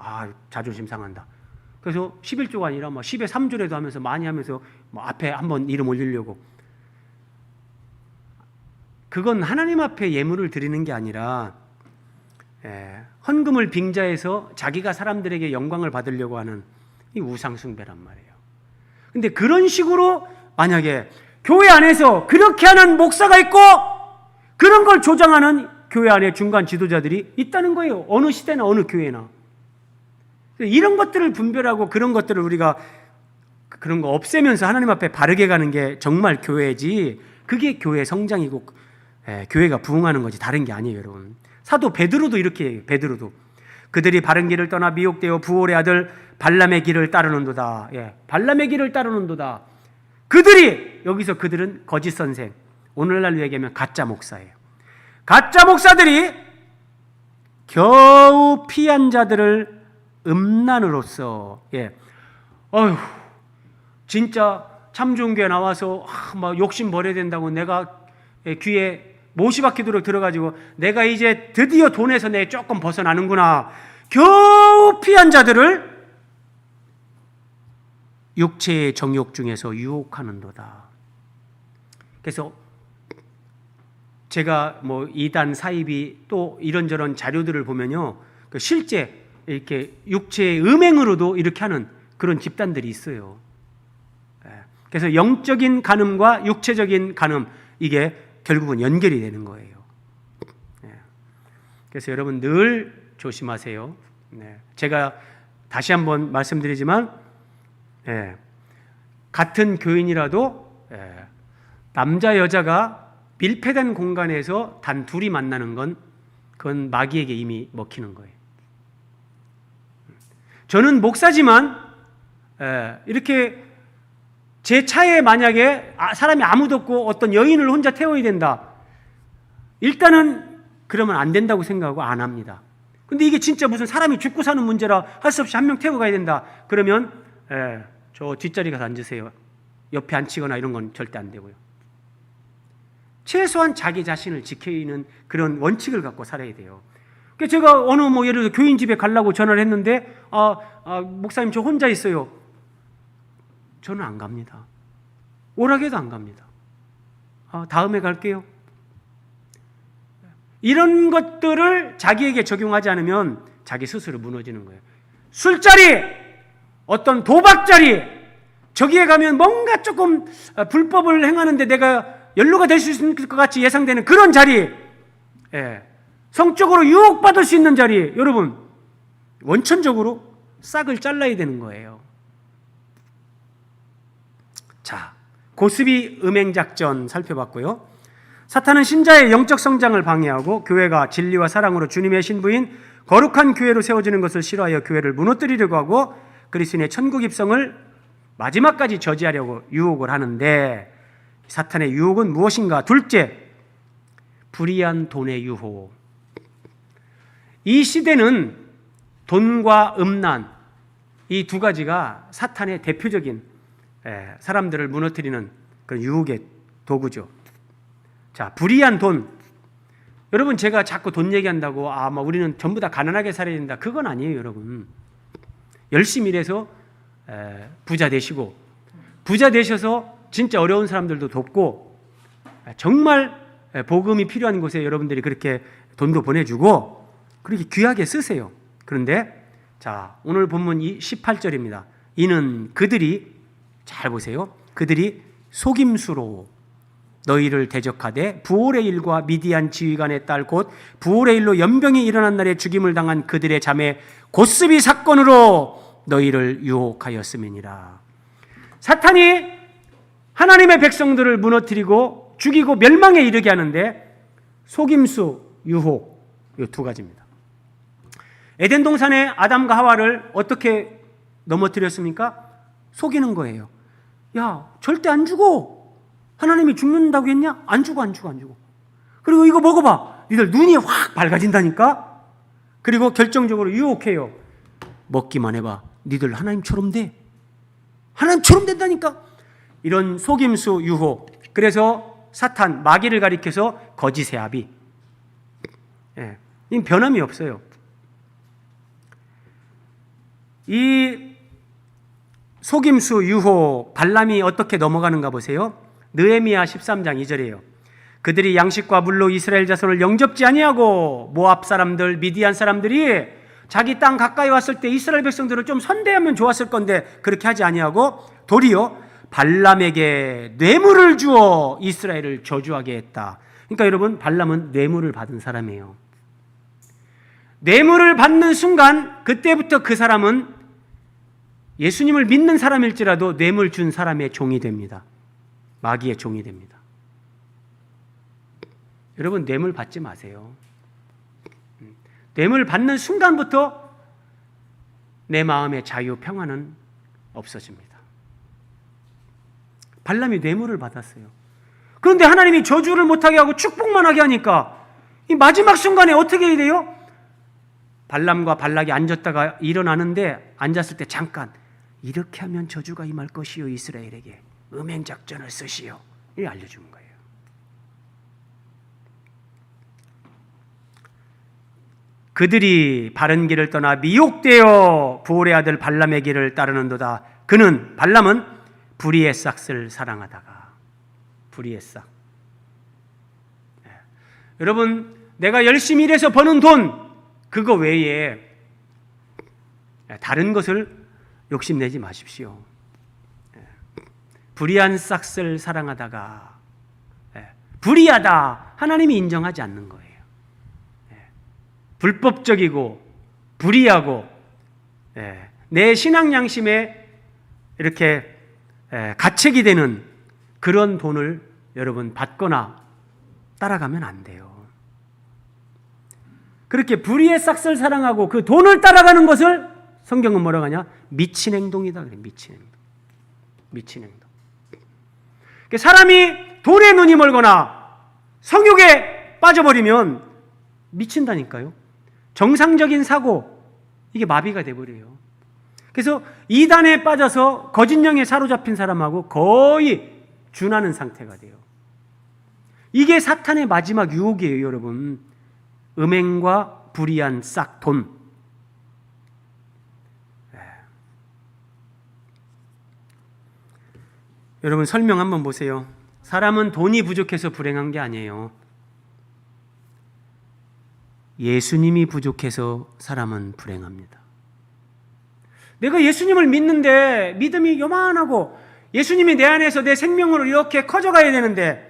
자존심 상한다. 그래서 11조가 아니라 10에 3조라도 하면서 많이 하면서 앞에 한번 이름 올리려고. 그건 하나님 앞에 예물을 드리는 게 아니라 헌금을 빙자해서 자기가 사람들에게 영광을 받으려고 하는 이 우상 숭배란 말이에요. 근데 그런 식으로 만약에 교회 안에서 그렇게 하는 목사가 있고 그런 걸 조장하는 교회 안에 중간 지도자들이 있다는 거예요. 어느 시대나 어느 교회나. 이런 것들을 분별하고 그런 것들을 우리가 그런 거 없애면서 하나님 앞에 바르게 가는 게 정말 교회지. 그게 교회 성장이고 교회가 부흥하는 거지 다른 게 아니에요, 여러분. 사도 베드로도 이렇게 해요. 베드로도 그들이 바른 길을 떠나 미혹되어 부올의 아들 발람의 길을 따르는도다. 발람의 길을 따르는도다. 그들이, 여기서 그들은 거짓 선생, 오늘날로 얘기하면 가짜 목사예요. 가짜 목사들이 겨우 피한 자들을 음란으로써, 어휴, 진짜 참 좋은 교회 나와서 막 욕심 버려야 된다고 내가 귀에 못이 박히도록 들어가지고 내가 이제 드디어 돈에서 내 조금 벗어나는구나. 겨우 피한 자들을 육체의 정욕 중에서 유혹하는도다. 그래서 제가 뭐 이단 사입이 또 이런저런 자료들을 보면요, 실제 이렇게 육체의 음행으로도 이렇게 하는 그런 집단들이 있어요. 그래서 영적인 간음과 육체적인 간음, 이게 결국은 연결이 되는 거예요. 그래서 여러분 늘 조심하세요. 제가 다시 한번 말씀드리지만, 같은 교인이라도 남자 여자가 밀폐된 공간에서 단 둘이 만나는 건 그건 마귀에게 이미 먹히는 거예요. 저는 목사지만 이렇게 제 차에 만약에 사람이 아무도 없고 어떤 여인을 혼자 태워야 된다, 일단은 그러면 안 된다고 생각하고 안 합니다. 근데 이게 진짜 무슨 사람이 죽고 사는 문제라 할 수 없이 한 명 태워 가야 된다 그러면 저 뒷자리 가서 앉으세요. 옆에 앉히거나 이런 건 절대 안 되고요. 최소한 자기 자신을 지키는 그런 원칙을 갖고 살아야 돼요. 그러니까 제가 어느 예를 들어 교인 집에 가려고 전화를 했는데 목사님 저 혼자 있어요. 저는 안 갑니다. 오락에도 안 갑니다. 다음에 갈게요. 이런 것들을 자기에게 적용하지 않으면 자기 스스로 무너지는 거예요. 술자리, 어떤 도박자리, 저기에 가면 뭔가 조금 불법을 행하는데 내가 연루가 될 수 있을 것 같이 예상되는 그런 자리, 성적으로 유혹받을 수 있는 자리, 여러분 원천적으로 싹을 잘라야 되는 거예요. 자, 고스비 음행작전 살펴봤고요. 사탄은 신자의 영적 성장을 방해하고 교회가 진리와 사랑으로 주님의 신부인 거룩한 교회로 세워지는 것을 싫어하여 교회를 무너뜨리려고 하고 그리스도인의 천국 입성을 마지막까지 저지하려고 유혹을 하는데, 사탄의 유혹은 무엇인가? 둘째, 불의한 돈의 유혹. 이 시대는 돈과 음란, 이 두 가지가 사탄의 대표적인 사람들을 무너뜨리는 그런 유혹의 도구죠. 자, 불의한 돈. 여러분 제가 자꾸 돈 얘기한다고 우리는 전부 다 가난하게 살아야 된다, 그건 아니에요. 여러분 열심히 일해서 부자 되시고, 부자 되셔서 진짜 어려운 사람들도 돕고, 정말 복음이 필요한 곳에 여러분들이 그렇게 돈도 보내주고 그렇게 귀하게 쓰세요. 그런데 자, 오늘 본문 18절입니다. 이는 그들이, 잘 보세요, 그들이 속임수로 너희를 대적하되 부올의 일과 미디안 지휘관의 딸 곧 부올의 일로 연병이 일어난 날에 죽임을 당한 그들의 자매 고스비 사건으로 너희를 유혹하였음이니라. 사탄이 하나님의 백성들을 무너뜨리고 죽이고 멸망에 이르게 하는데 속임수, 유혹, 이 두 가지입니다. 에덴 동산에 아담과 하와를 어떻게 넘어뜨렸습니까? 속이는 거예요. 야, 절대 안 죽어. 하나님이 죽는다고 했냐? 안 죽어. 그리고 이거 먹어봐. 니들 눈이 확 밝아진다니까? 그리고 결정적으로 유혹해요. 먹기만 해봐. 니들 하나님처럼 돼. 하나님처럼 된다니까? 이런 속임수, 유혹. 그래서 사탄, 마귀를 가리켜서 거짓의 아비. 이 변함이 없어요. 이 속임수, 유혹, 발람이 어떻게 넘어가는가 보세요. 느헤미야 13장 2절이에요. 그들이 양식과 물로 이스라엘 자손을 영접지 아니하고 모압 사람들, 미디안 사람들이 자기 땅 가까이 왔을 때 이스라엘 백성들을 좀 선대하면 좋았을 건데 그렇게 하지 아니하고 도리어 발람에게 뇌물을 주어 이스라엘을 저주하게 했다. 그러니까 여러분, 발람은 뇌물을 받은 사람이에요. 뇌물을 받는 순간 그때부터 그 사람은 예수님을 믿는 사람일지라도 뇌물 준 사람의 종이 됩니다. 마귀의 종이 됩니다. 여러분, 뇌물 받지 마세요. 뇌물 받는 순간부터 내 마음의 자유, 평안은 없어집니다. 발람이 뇌물을 받았어요. 그런데 하나님이 저주를 못하게 하고 축복만 하게 하니까 이 마지막 순간에 어떻게 해야 돼요? 발람과 발락이 앉았다가 일어나는데 앉았을 때 잠깐, 이렇게 하면 저주가 임할 것이요 이스라엘에게 음행작전을 쓰시오, 이 알려준 거예요. 그들이 바른 길을 떠나 미혹되어 부올의 아들 발람의 길을 따르는도다. 발람은 불의의 싹을 사랑하다가, 불의의 싹. 여러분, 내가 열심히 일해서 버는 돈, 그거 외에 다른 것을 욕심내지 마십시오. 불의한 싹을 사랑하다가, 불의하다, 하나님이 인정하지 않는 거예요. 불법적이고 불의하고 내 신앙 양심에 이렇게 가책이 되는 그런 돈을 여러분 받거나 따라가면 안 돼요. 그렇게 불의의 싹을 사랑하고 그 돈을 따라가는 것을 성경은 뭐라고 하냐? 미친 행동이다. 그래, 미친 행동. 미친 행동. 사람이 돈에 눈이 멀거나 성욕에 빠져버리면 미친다니까요. 정상적인 사고, 이게 마비가 돼버려요. 그래서 이단에 빠져서 거짓령에 사로잡힌 사람하고 거의 준하는 상태가 돼요. 이게 사탄의 마지막 유혹이에요, 여러분. 음행과 불의한 싹, 돈. 여러분, 설명 한번 보세요. 사람은 돈이 부족해서 불행한 게 아니에요. 예수님이 부족해서 사람은 불행합니다. 내가 예수님을 믿는데 믿음이 요만하고 예수님이 내 안에서 내 생명으로 이렇게 커져가야 되는데,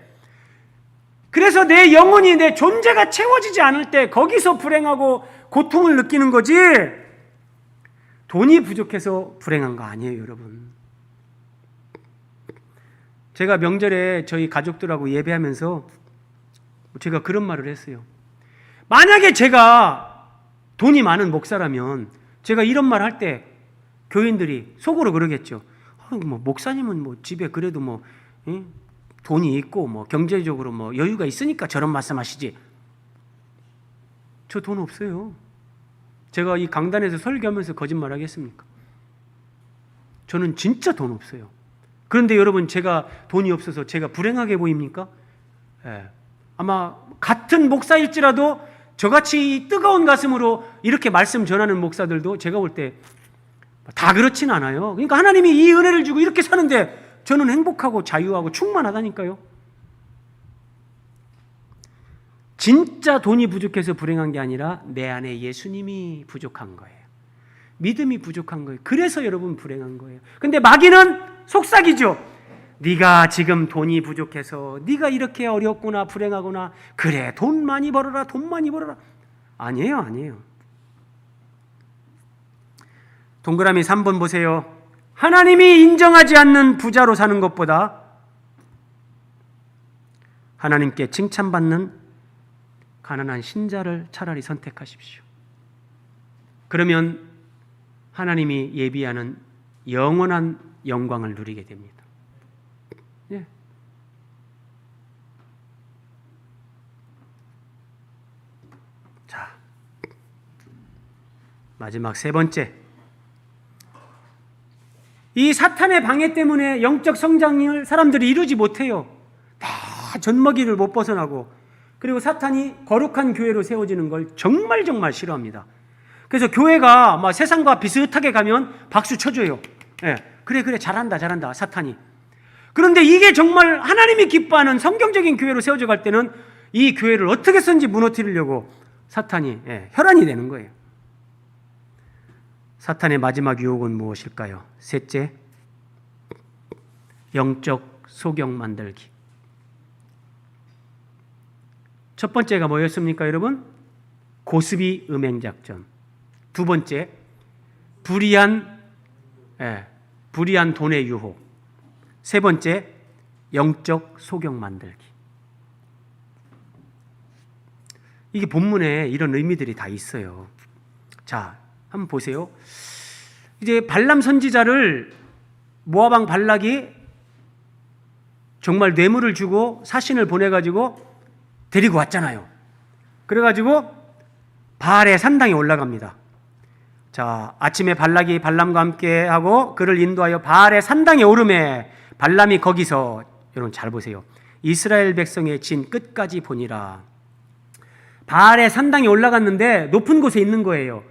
그래서 내 영혼이, 내 존재가 채워지지 않을 때 거기서 불행하고 고통을 느끼는 거지, 돈이 부족해서 불행한 거 아니에요, 여러분. 제가 명절에 저희 가족들하고 예배하면서 제가 그런 말을 했어요. 만약에 제가 돈이 많은 목사라면 제가 이런 말 할 때 교인들이 속으로 그러겠죠. 목사님은 집에 그래도 돈이 있고 경제적으로 여유가 있으니까 저런 말씀하시지. 저 돈 없어요. 제가 이 강단에서 설교하면서 거짓말 하겠습니까? 저는 진짜 돈 없어요. 그런데 여러분, 제가 돈이 없어서 제가 불행하게 보입니까? 아마 같은 목사일지라도 저같이 뜨거운 가슴으로 이렇게 말씀 전하는 목사들도 제가 볼 때 다 그렇진 않아요. 그러니까 하나님이 이 은혜를 주고 이렇게 사는데 저는 행복하고 자유하고 충만하다니까요. 진짜 돈이 부족해서 불행한 게 아니라 내 안에 예수님이 부족한 거예요. 믿음이 부족한 거예요. 그래서 여러분 불행한 거예요. 근데 마귀는 속삭이죠. 네가 지금 돈이 부족해서 네가 이렇게 어렵구나, 불행하구나. 그래, 돈 많이 벌어라, 돈 많이 벌어라. 아니에요. 동그라미 3번 보세요. 하나님이 인정하지 않는 부자로 사는 것보다 하나님께 칭찬받는 가난한 신자를 차라리 선택하십시오. 그러면 하나님이 예비하는 영원한 영광을 누리게 됩니다. 예. 자, 마지막 세 번째. 이 사탄의 방해 때문에 영적 성장을 사람들이 이루지 못해요. 다 젖먹이를 못 벗어나고, 그리고 사탄이 거룩한 교회로 세워지는 걸 정말 싫어합니다. 그래서 교회가 세상과 비슷하게 가면 박수 쳐줘요. 예, 그래 잘한다 사탄이. 그런데 이게 정말 하나님이 기뻐하는 성경적인 교회로 세워져 갈 때는 이 교회를 어떻게 해서든지 무너뜨리려고 사탄이 혈안이 되는 거예요. 사탄의 마지막 유혹은 무엇일까요? 셋째, 영적 소경 만들기. 첫 번째가 뭐였습니까, 여러분? 고스비 음행작전. 두 번째, 불의한 돈의 유혹. 세 번째, 영적 소경 만들기. 이게 본문에 이런 의미들이 다 있어요. 자, 한번 보세요. 이제 발람 선지자를 모압 왕 발락이 정말 뇌물을 주고 사신을 보내가지고 데리고 왔잖아요. 그래가지고 바알의 산당에 올라갑니다. 자, 아침에 발락이 발람과 함께 하고 그를 인도하여 바알의 산당에 오르매 발람이 거기서, 여러분 잘 보세요, 이스라엘 백성의 진 끝까지 보니라. 바알의 산당에 올라갔는데 높은 곳에 있는 거예요.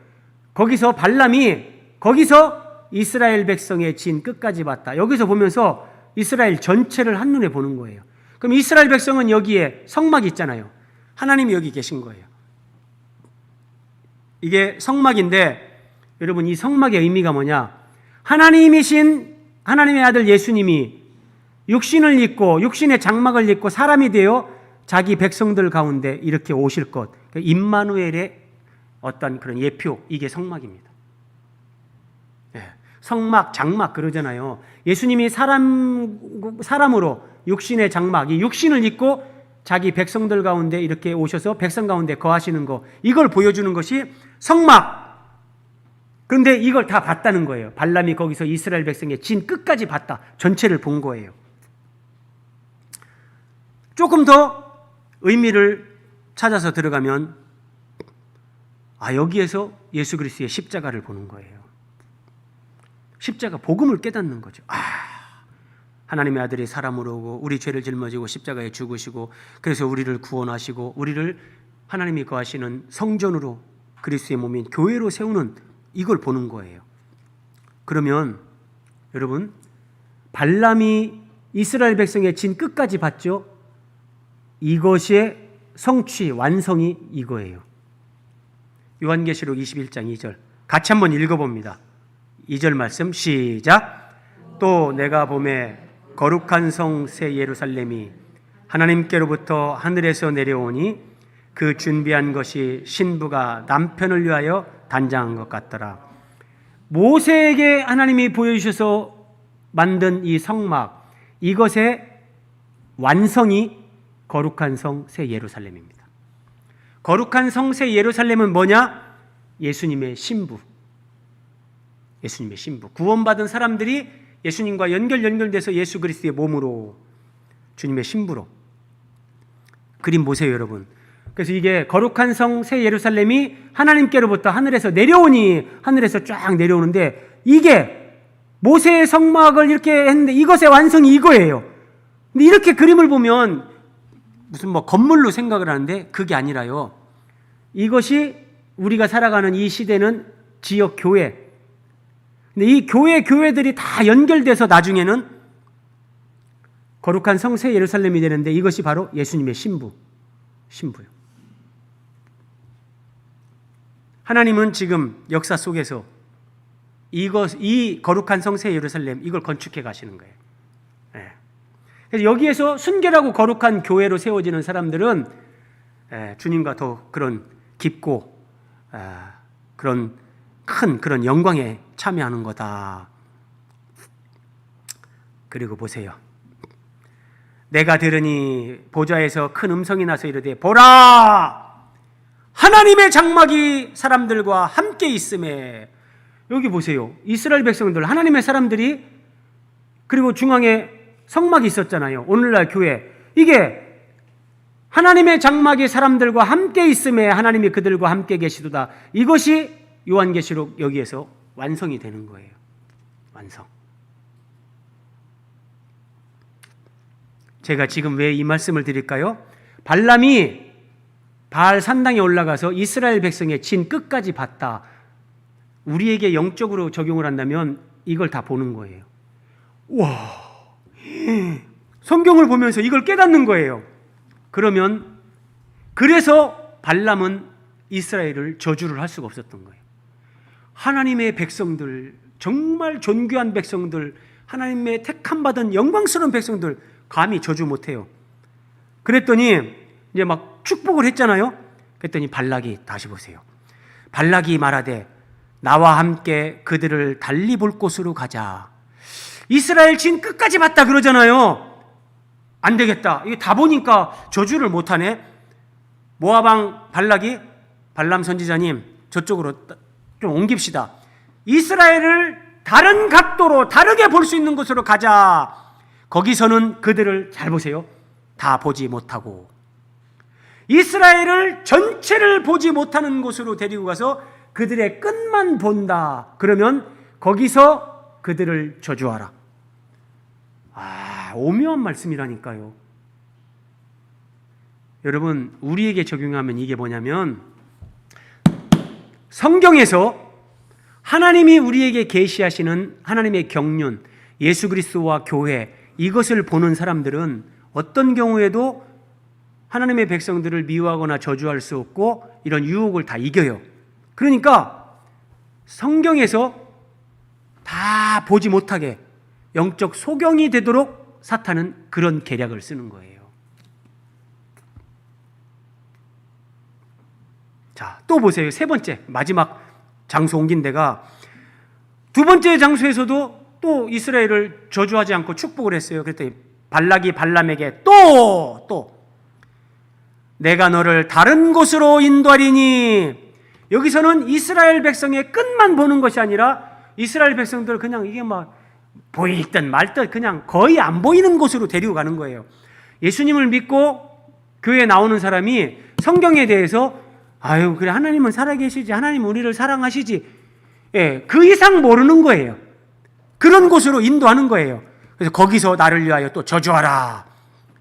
거기서 발람이 거기서 이스라엘 백성의 진 끝까지 봤다. 여기서 보면서 이스라엘 전체를 한눈에 보는 거예요. 그럼 이스라엘 백성은 여기에 성막이 있잖아요. 하나님이 여기 계신 거예요. 이게 성막인데 여러분, 이 성막의 의미가 뭐냐? 하나님이신 하나님의 아들 예수님이 육신을 입고 육신의 장막을 입고 사람이 되어 자기 백성들 가운데 이렇게 오실 것, 임마누엘의 어떤 그런 예표, 이게 성막입니다. 성막, 장막 그러잖아요. 예수님이 사람으로 육신의 장막, 이 육신을 입고 자기 백성들 가운데 이렇게 오셔서 백성 가운데 거하시는 거, 이걸 보여주는 것이 성막. 그런데 이걸 다 봤다는 거예요. 발람이 거기서 이스라엘 백성의 진 끝까지 봤다. 전체를 본 거예요. 조금 더 의미를 찾아서 들어가면, 여기에서 예수 그리스도의 십자가를 보는 거예요. 십자가, 복음을 깨닫는 거죠. 하나님의 아들이 사람으로 오고 우리 죄를 짊어지고 십자가에 죽으시고 그래서 우리를 구원하시고 우리를 하나님이 거하시는 성전으로, 그리스도의 몸인 교회로 세우는, 이걸 보는 거예요. 그러면 여러분, 발람이 이스라엘 백성의 진 끝까지 봤죠? 이것의 성취, 완성이 이거예요. 요한계시록 21장 2절 같이 한번 읽어봅니다. 2절 말씀 시작. 또 내가 보매 거룩한 성 새 예루살렘이 하나님께로부터 하늘에서 내려오니 그 준비한 것이 신부가 남편을 위하여 단장한 것 같더라. 모세에게 하나님이 보여주셔서 만든 이 성막, 이것의 완성이 거룩한 성 새 예루살렘입니다. 거룩한 성 새 예루살렘은 뭐냐? 예수님의 신부. 예수님의 신부. 구원받은 사람들이 예수님과 연결돼서 예수 그리스도의 몸으로, 주님의 신부로. 그림 보세요, 여러분. 그래서 이게 거룩한 성 새 예루살렘이 하나님께로부터 하늘에서 내려오니, 하늘에서 쫙 내려오는데, 이게 모세의 성막을 이렇게 했는데 이것의 완성이 이거예요. 근데 이렇게 그림을 보면 무슨 건물로 생각을 하는데 그게 아니라요. 이것이 우리가 살아가는 이 시대는 지역 교회. 근데 이 교회들이 다 연결돼서 나중에는 거룩한 성 새 예루살렘이 되는데, 이것이 바로 예수님의 신부요. 하나님은 지금 역사 속에서 이 거룩한 성 새 예루살렘, 이걸 건축해 가시는 거예요. 그래서 여기에서 순결하고 거룩한 교회로 세워지는 사람들은 주님과 더 그런 깊고 그런 큰 그런 영광에 참여하는 거다. 그리고 보세요. 내가 들으니 보좌에서 큰 음성이 나서 이르되 보라! 하나님의 장막이 사람들과 함께 있음에. 여기 보세요. 이스라엘 백성들, 하나님의 사람들이, 그리고 중앙에 성막이 있었잖아요. 오늘날 교회. 이게 하나님의 장막이 사람들과 함께 있음에 하나님이 그들과 함께 계시도다. 이것이 요한계시록 여기에서 완성이 되는 거예요. 완성. 제가 지금 왜 이 말씀을 드릴까요? 발람이 바알 산당에 올라가서 이스라엘 백성의 진 끝까지 봤다. 우리에게 영적으로 적용을 한다면 이걸 다 보는 거예요. 와, 성경을 보면서 이걸 깨닫는 거예요. 그래서 발람은 이스라엘을 저주를 할 수가 없었던 거예요. 하나님의 백성들, 정말 존귀한 백성들, 하나님의 택함받은 영광스러운 백성들 감히 저주 못해요. 그랬더니 이제 막 축복을 했잖아요. 그랬더니 발락이, 다시 보세요. 발락이 말하되 나와 함께 그들을 달리 볼 곳으로 가자. 이스라엘 진 끝까지 봤다 그러잖아요. 안 되겠다. 이게 다 보니까 저주를 못하네. 모압 발락이 발람 선지자님 저쪽으로 좀 옮깁시다. 이스라엘을 다른 각도로 다르게 볼 수 있는 곳으로 가자. 거기서는 그들을 잘 보세요. 다 보지 못하고 이스라엘을 전체를 보지 못하는 곳으로 데리고 가서 그들의 끝만 본다. 그러면 거기서 그들을 저주하라. 오묘한 말씀이라니까요. 여러분, 우리에게 적용하면 이게 뭐냐면 성경에서 하나님이 우리에게 계시하시는 하나님의 경륜, 예수 그리스도와 교회, 이것을 보는 사람들은 어떤 경우에도 하나님의 백성들을 미워하거나 저주할 수 없고 이런 유혹을 다 이겨요. 그러니까 성경에서 다 보지 못하게 영적 소경이 되도록 사탄은 그런 계략을 쓰는 거예요. 자, 또 보세요. 세 번째, 마지막 장소 옮긴 데가 두 번째 장소에서도 또 이스라엘을 저주하지 않고 축복을 했어요. 그랬더니 발락이 발람에게 또 내가 너를 다른 곳으로 인도하리니, 여기서는 이스라엘 백성의 끝만 보는 것이 아니라 이스라엘 백성들 그냥 이게 막 보일 듯 말 듯 그냥 거의 안 보이는 곳으로 데리고 가는 거예요. 예수님을 믿고 교회에 나오는 사람이 성경에 대해서 아유 그래 하나님은 살아계시지, 하나님은 우리를 사랑하시지, 그 이상 모르는 거예요. 그런 곳으로 인도하는 거예요. 그래서 거기서 나를 위하여 또 저주하라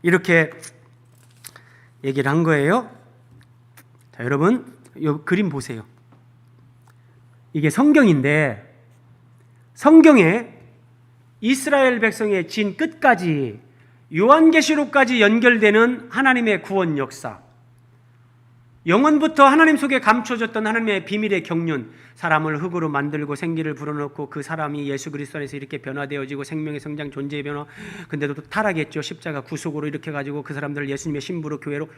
이렇게 얘기를 한 거예요. 자, 여러분 이 그림 보세요. 이게 성경인데 성경에 이스라엘 백성의 진 끝까지 요한계시록까지 연결되는 하나님의 구원 역사, 영원부터 하나님 속에 감춰졌던 하나님의 비밀의 경륜, 사람을 흙으로 만들고 생기를 불어넣고 그 사람이 예수 그리스도 안에서 이렇게 변화되어지고 생명의 성장, 존재의 변화, 근데도 또 타락했죠. 십자가 구속으로 이렇게 가지고 그 사람들을 예수님의 신부로 교회로,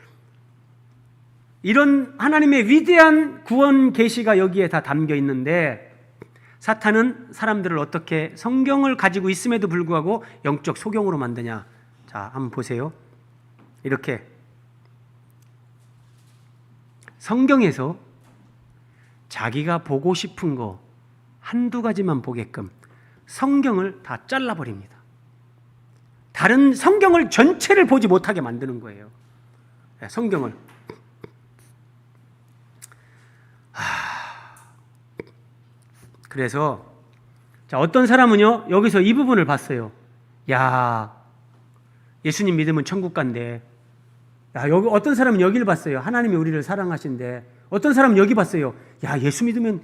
이런 하나님의 위대한 구원 계시가 여기에 다 담겨 있는데 사탄은 사람들을 어떻게 성경을 가지고 있음에도 불구하고 영적 소경으로 만드냐. 자, 한번 보세요. 이렇게 성경에서 자기가 보고 싶은 거 한두 가지만 보게끔 성경을 다 잘라버립니다. 다른 성경을 전체를 보지 못하게 만드는 거예요. 성경을. 그래서 자, 어떤 사람은요 여기서 이 부분을 봤어요. 야, 예수님 믿으면 천국 간대. 야, 여기 어떤 사람은 여기를 봤어요. 하나님이 우리를 사랑하신대. 어떤 사람은 여기 봤어요. 야, 예수 믿으면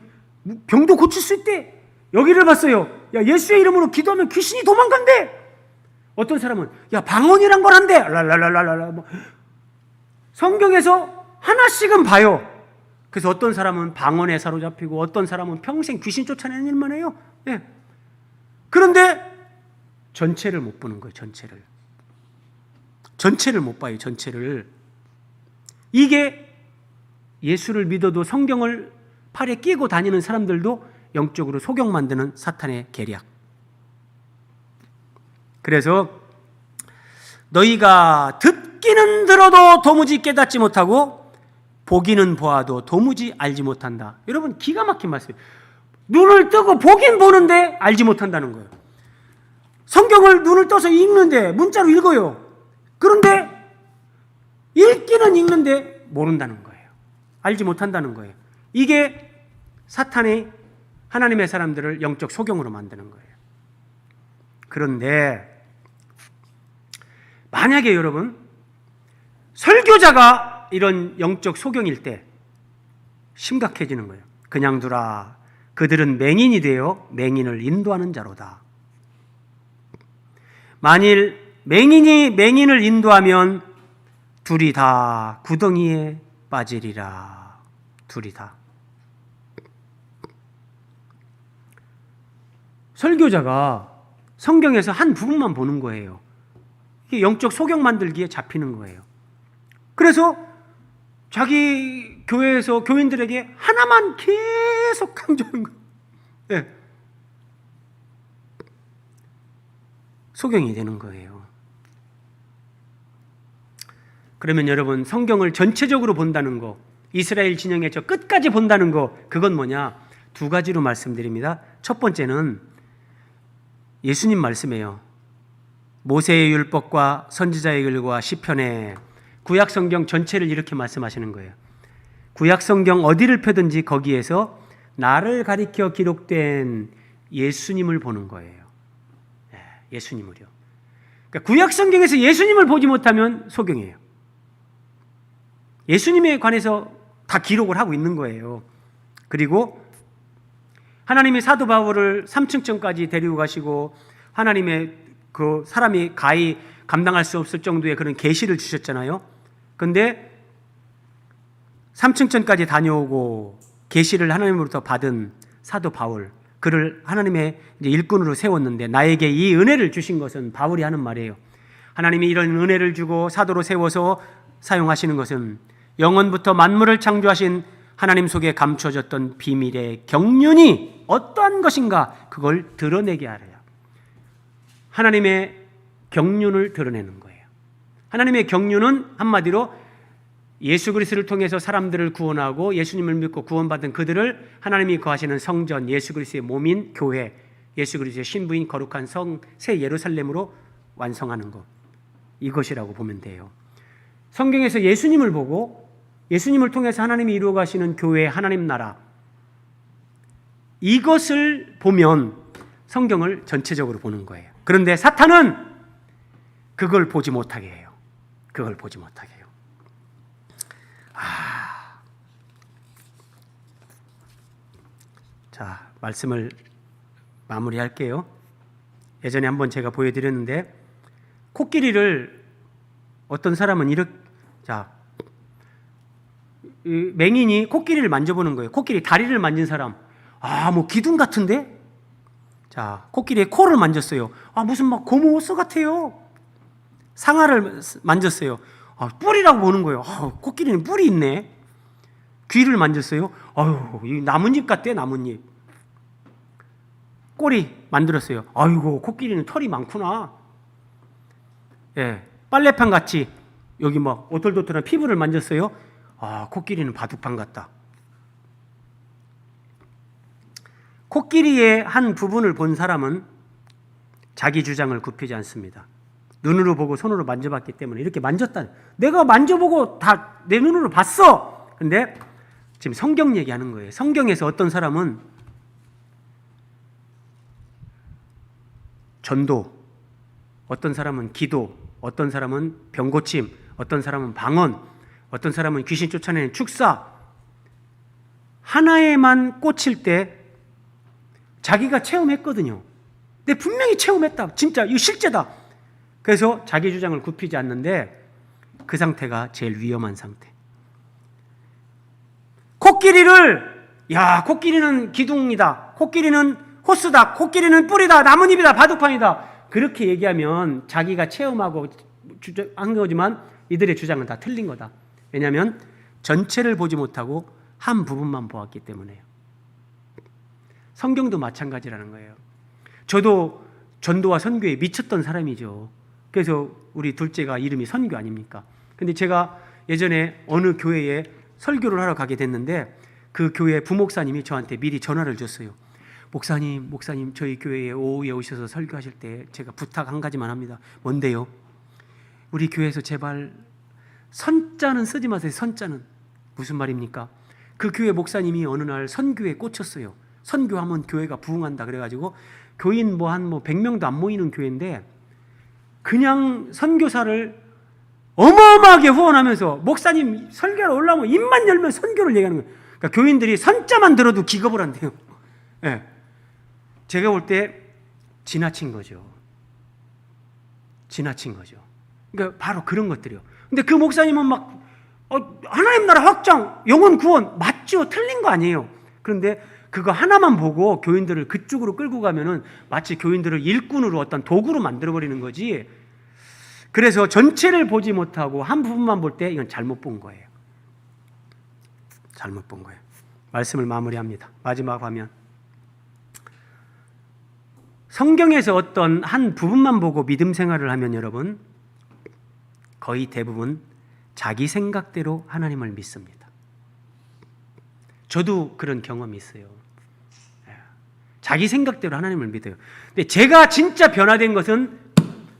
병도 고칠 수 있대. 여기를 봤어요. 야, 예수의 이름으로 기도하면 귀신이 도망간대. 어떤 사람은 야, 방언이란 걸 한대. 랄랄랄랄랄. 성경에서 하나씩은 봐요. 그래서 어떤 사람은 방언에 사로잡히고 어떤 사람은 평생 귀신 쫓아내는 일만 해요. 예. 그런데 전체를 못 보는 거예요. 전체를 못 봐요. 전체를. 이게 예수를 믿어도 성경을 팔에 끼고 다니는 사람들도 영적으로 소경 만드는 사탄의 계략. 그래서 너희가 듣기는 들어도 도무지 깨닫지 못하고 보기는 보아도 도무지 알지 못한다. 여러분 기가 막힌 말씀이에요. 눈을 뜨고 보긴 보는데 알지 못한다는 거예요. 성경을 눈을 떠서 읽는데 문자로 읽어요. 그런데 읽기는 읽는데 모른다는 거예요. 알지 못한다는 거예요. 이게 사탄이 하나님의 사람들을 영적 소경으로 만드는 거예요. 그런데 만약에 여러분 설교자가 이런 영적 소경일 때 심각해지는 거예요. 그냥 두라. 그들은 맹인이 되어 맹인을 인도하는 자로다. 만일 맹인이 맹인을 인도하면 둘이 다 구덩이에 빠지리라. 둘이 다. 설교자가 성경에서 한 부분만 보는 거예요. 이게 영적 소경 만들기에 잡히는 거예요. 그래서 자기 교회에서 교인들에게 하나만 계속 강조하는 거예요. 네. 소경이 되는 거예요. 그러면 여러분 성경을 전체적으로 본다는 거, 이스라엘 진영의 저 끝까지 본다는 거, 그건 뭐냐? 두 가지로 말씀드립니다. 첫 번째는 예수님 말씀이에요. 모세의 율법과 선지자의 글과 시편에 구약 성경 전체를 이렇게 말씀하시는 거예요. 구약 성경 어디를 펴든지 거기에서 나를 가리켜 기록된 예수님을 보는 거예요. 예수님을요. 그러니까 구약 성경에서 예수님을 보지 못하면 소경이에요. 예수님에 관해서 다 기록을 하고 있는 거예요. 그리고 하나님이 사도 바울을 3층천까지 데리고 가시고 하나님의 그 사람이 가히 감당할 수 없을 정도의 그런 계시를 주셨잖아요. 그런데 3층천까지 다녀오고 계시를 하나님으로부터 받은 사도 바울, 그를 하나님의 이제 일꾼으로 세웠는데 나에게 이 은혜를 주신 것은 바울이 하는 말이에요. 하나님이 이런 은혜를 주고 사도로 세워서 사용하시는 것은 영원부터 만물을 창조하신 하나님 속에 감춰졌던 비밀의 경륜이 어떠한 것인가 그걸 드러내게 하래요. 하나님의 경륜을 드러내는 거예요. 하나님의 경륜은 한마디로 예수 그리스도를 통해서 사람들을 구원하고 예수님을 믿고 구원받은 그들을 하나님이 거하시는 성전, 예수 그리스도의 몸인 교회, 예수 그리스도의 신부인 거룩한 성, 새 예루살렘으로 완성하는 것, 이것이라고 보면 돼요. 성경에서 예수님을 보고 예수님을 통해서 하나님이 이루어 가시는 교회, 하나님 나라, 이것을 보면 성경을 전체적으로 보는 거예요. 그런데 사탄은 그걸 보지 못하게 해요. 그걸 보지 못하게 해요. 자, 말씀을 마무리할게요. 예전에 한번 제가 보여드렸는데 코끼리를 어떤 사람은 이렇게, 자, 맹인이 코끼리를 만져보는 거예요. 코끼리 다리를 만진 사람, 뭐 기둥 같은데? 자, 코끼리의 코를 만졌어요. 무슨 막 고무호스 같아요. 상아를 만졌어요. 뿔이라고 보는 거예요. 코끼리는 뿔이 있네. 귀를 만졌어요. 이 나뭇잎 같대, 나뭇잎. 꼬리 만들었어요. 아이고, 코끼리는 털이 많구나. 예, 빨래판 같이 여기 막 오돌도돌한 피부를 만졌어요. 코끼리는 바둑판 같다. 코끼리의 한 부분을 본 사람은 자기 주장을 굽히지 않습니다. 눈으로 보고 손으로 만져봤기 때문에 이렇게 만졌다. 내가 만져보고 다 내 눈으로 봤어. 근데 지금 성경 얘기하는 거예요. 성경에서 어떤 사람은 전도, 어떤 사람은 기도, 어떤 사람은 병고침, 어떤 사람은 방언, 어떤 사람은 귀신 쫓아내는 축사, 하나에만 꽂힐 때 자기가 체험했거든요. 근데 분명히 체험했다. 진짜 이거 실제다. 그래서 자기 주장을 굽히지 않는데 그 상태가 제일 위험한 상태. 코끼리는 기둥이다. 코끼리는 호스다. 코끼리는 뿔이다. 나뭇잎이다. 바둑판이다. 그렇게 얘기하면 자기가 체험하고 한 거지만 이들의 주장은 다 틀린 거다. 왜냐하면 전체를 보지 못하고 한 부분만 보았기 때문에요. 성경도 마찬가지라는 거예요. 저도 전도와 선교에 미쳤던 사람이죠. 그래서 우리 둘째가 이름이 선교 아닙니까? 근데 제가 예전에 어느 교회에 설교를 하러 가게 됐는데 그 교회 부목사님이 저한테 미리 전화를 줬어요. 목사님, 저희 교회에 오후에 오셔서 설교하실 때 제가 부탁 한 가지만 합니다. 뭔데요? 우리 교회에서 제발 선자는 쓰지 마세요. 선자는. 무슨 말입니까? 그 교회 목사님이 어느 날 선교에 꽂혔어요. 선교하면 교회가 부흥한다 그래가지고 교인 100명도 안 모이는 교회인데 그냥 선교사를 어마어마하게 후원하면서 목사님 설교를 올라오면 입만 열면 선교를 얘기하는 거예요. 그러니까 교인들이 선자만 들어도 기겁을 한대요. 네. 제가 볼 때 지나친 거죠. 그러니까 바로 그런 것들이요. 근데 그 목사님은 막 하나님 나라 확장, 영혼 구원 맞죠? 틀린 거 아니에요. 그런데 그거 하나만 보고 교인들을 그쪽으로 끌고 가면은 마치 교인들을 일꾼으로 어떤 도구로 만들어버리는 거지. 그래서 전체를 보지 못하고 한 부분만 볼 때 이건 잘못 본 거예요. 잘못 본 거예요. 말씀을 마무리합니다. 마지막 화면. 성경에서 어떤 한 부분만 보고 믿음 생활을 하면 여러분 거의 대부분 자기 생각대로 하나님을 믿습니다. 저도 그런 경험이 있어요. 자기 생각대로 하나님을 믿어요. 근데 제가 진짜 변화된 것은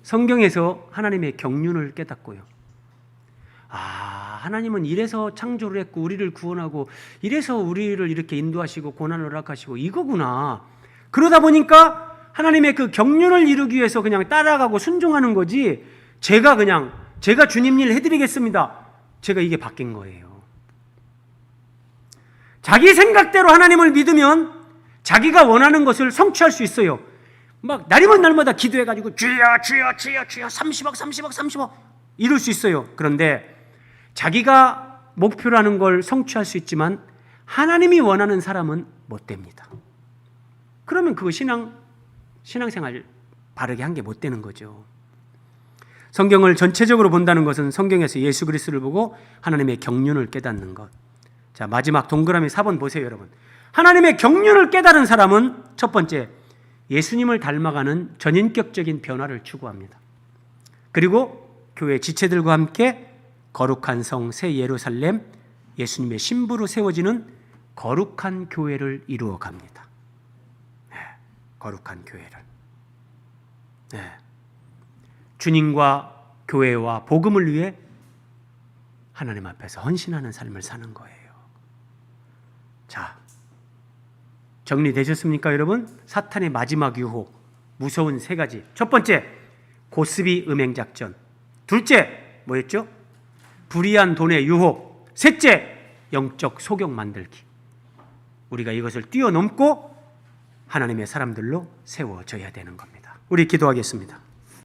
성경에서 하나님의 경륜을 깨닫고요. 하나님은 이래서 창조를 했고 우리를 구원하고 이래서 우리를 이렇게 인도하시고 고난을 허락하시고 이거구나. 그러다 보니까 하나님의 그 경륜을 이루기 위해서 그냥 따라가고 순종하는 거지, 제가 주님 일 해드리겠습니다, 제가 이게 바뀐 거예요. 자기 생각대로 하나님을 믿으면 자기가 원하는 것을 성취할 수 있어요. 막 날이면 날마다 기도해가지고 주여 주여 주여 주여 30억 이룰 수 있어요. 그런데 자기가 목표로 하는 걸 성취할 수 있지만 하나님이 원하는 사람은 못 됩니다. 그러면 그거 신앙생활 바르게 한 게 못 되는 거죠. 성경을 전체적으로 본다는 것은 성경에서 예수 그리스도를 보고 하나님의 경륜을 깨닫는 것. 자, 마지막 동그라미 4번 보세요, 여러분. 하나님의 경륜을 깨달은 사람은 첫 번째, 예수님을 닮아가는 전인격적인 변화를 추구합니다. 그리고 교회 지체들과 함께 거룩한 성 새 예루살렘, 예수님의 신부로 세워지는 거룩한 교회를 이루어 갑니다. 거룩한 교회를. 주님과 교회와 복음을 위해 하나님 앞에서 헌신하는 삶을 사는 거예요. 자, 정리되셨습니까, 여러분? 사탄의 마지막 유혹, 무서운 세 가지. 첫 번째, 고스비 음행작전. 둘째, 뭐였죠? 불의한 돈의 유혹. 셋째, 영적 소경 만들기. 우리가 이것을 뛰어넘고 하나님의 사람들로 세워져야 되는 겁니다. 우리 기도하겠습니다.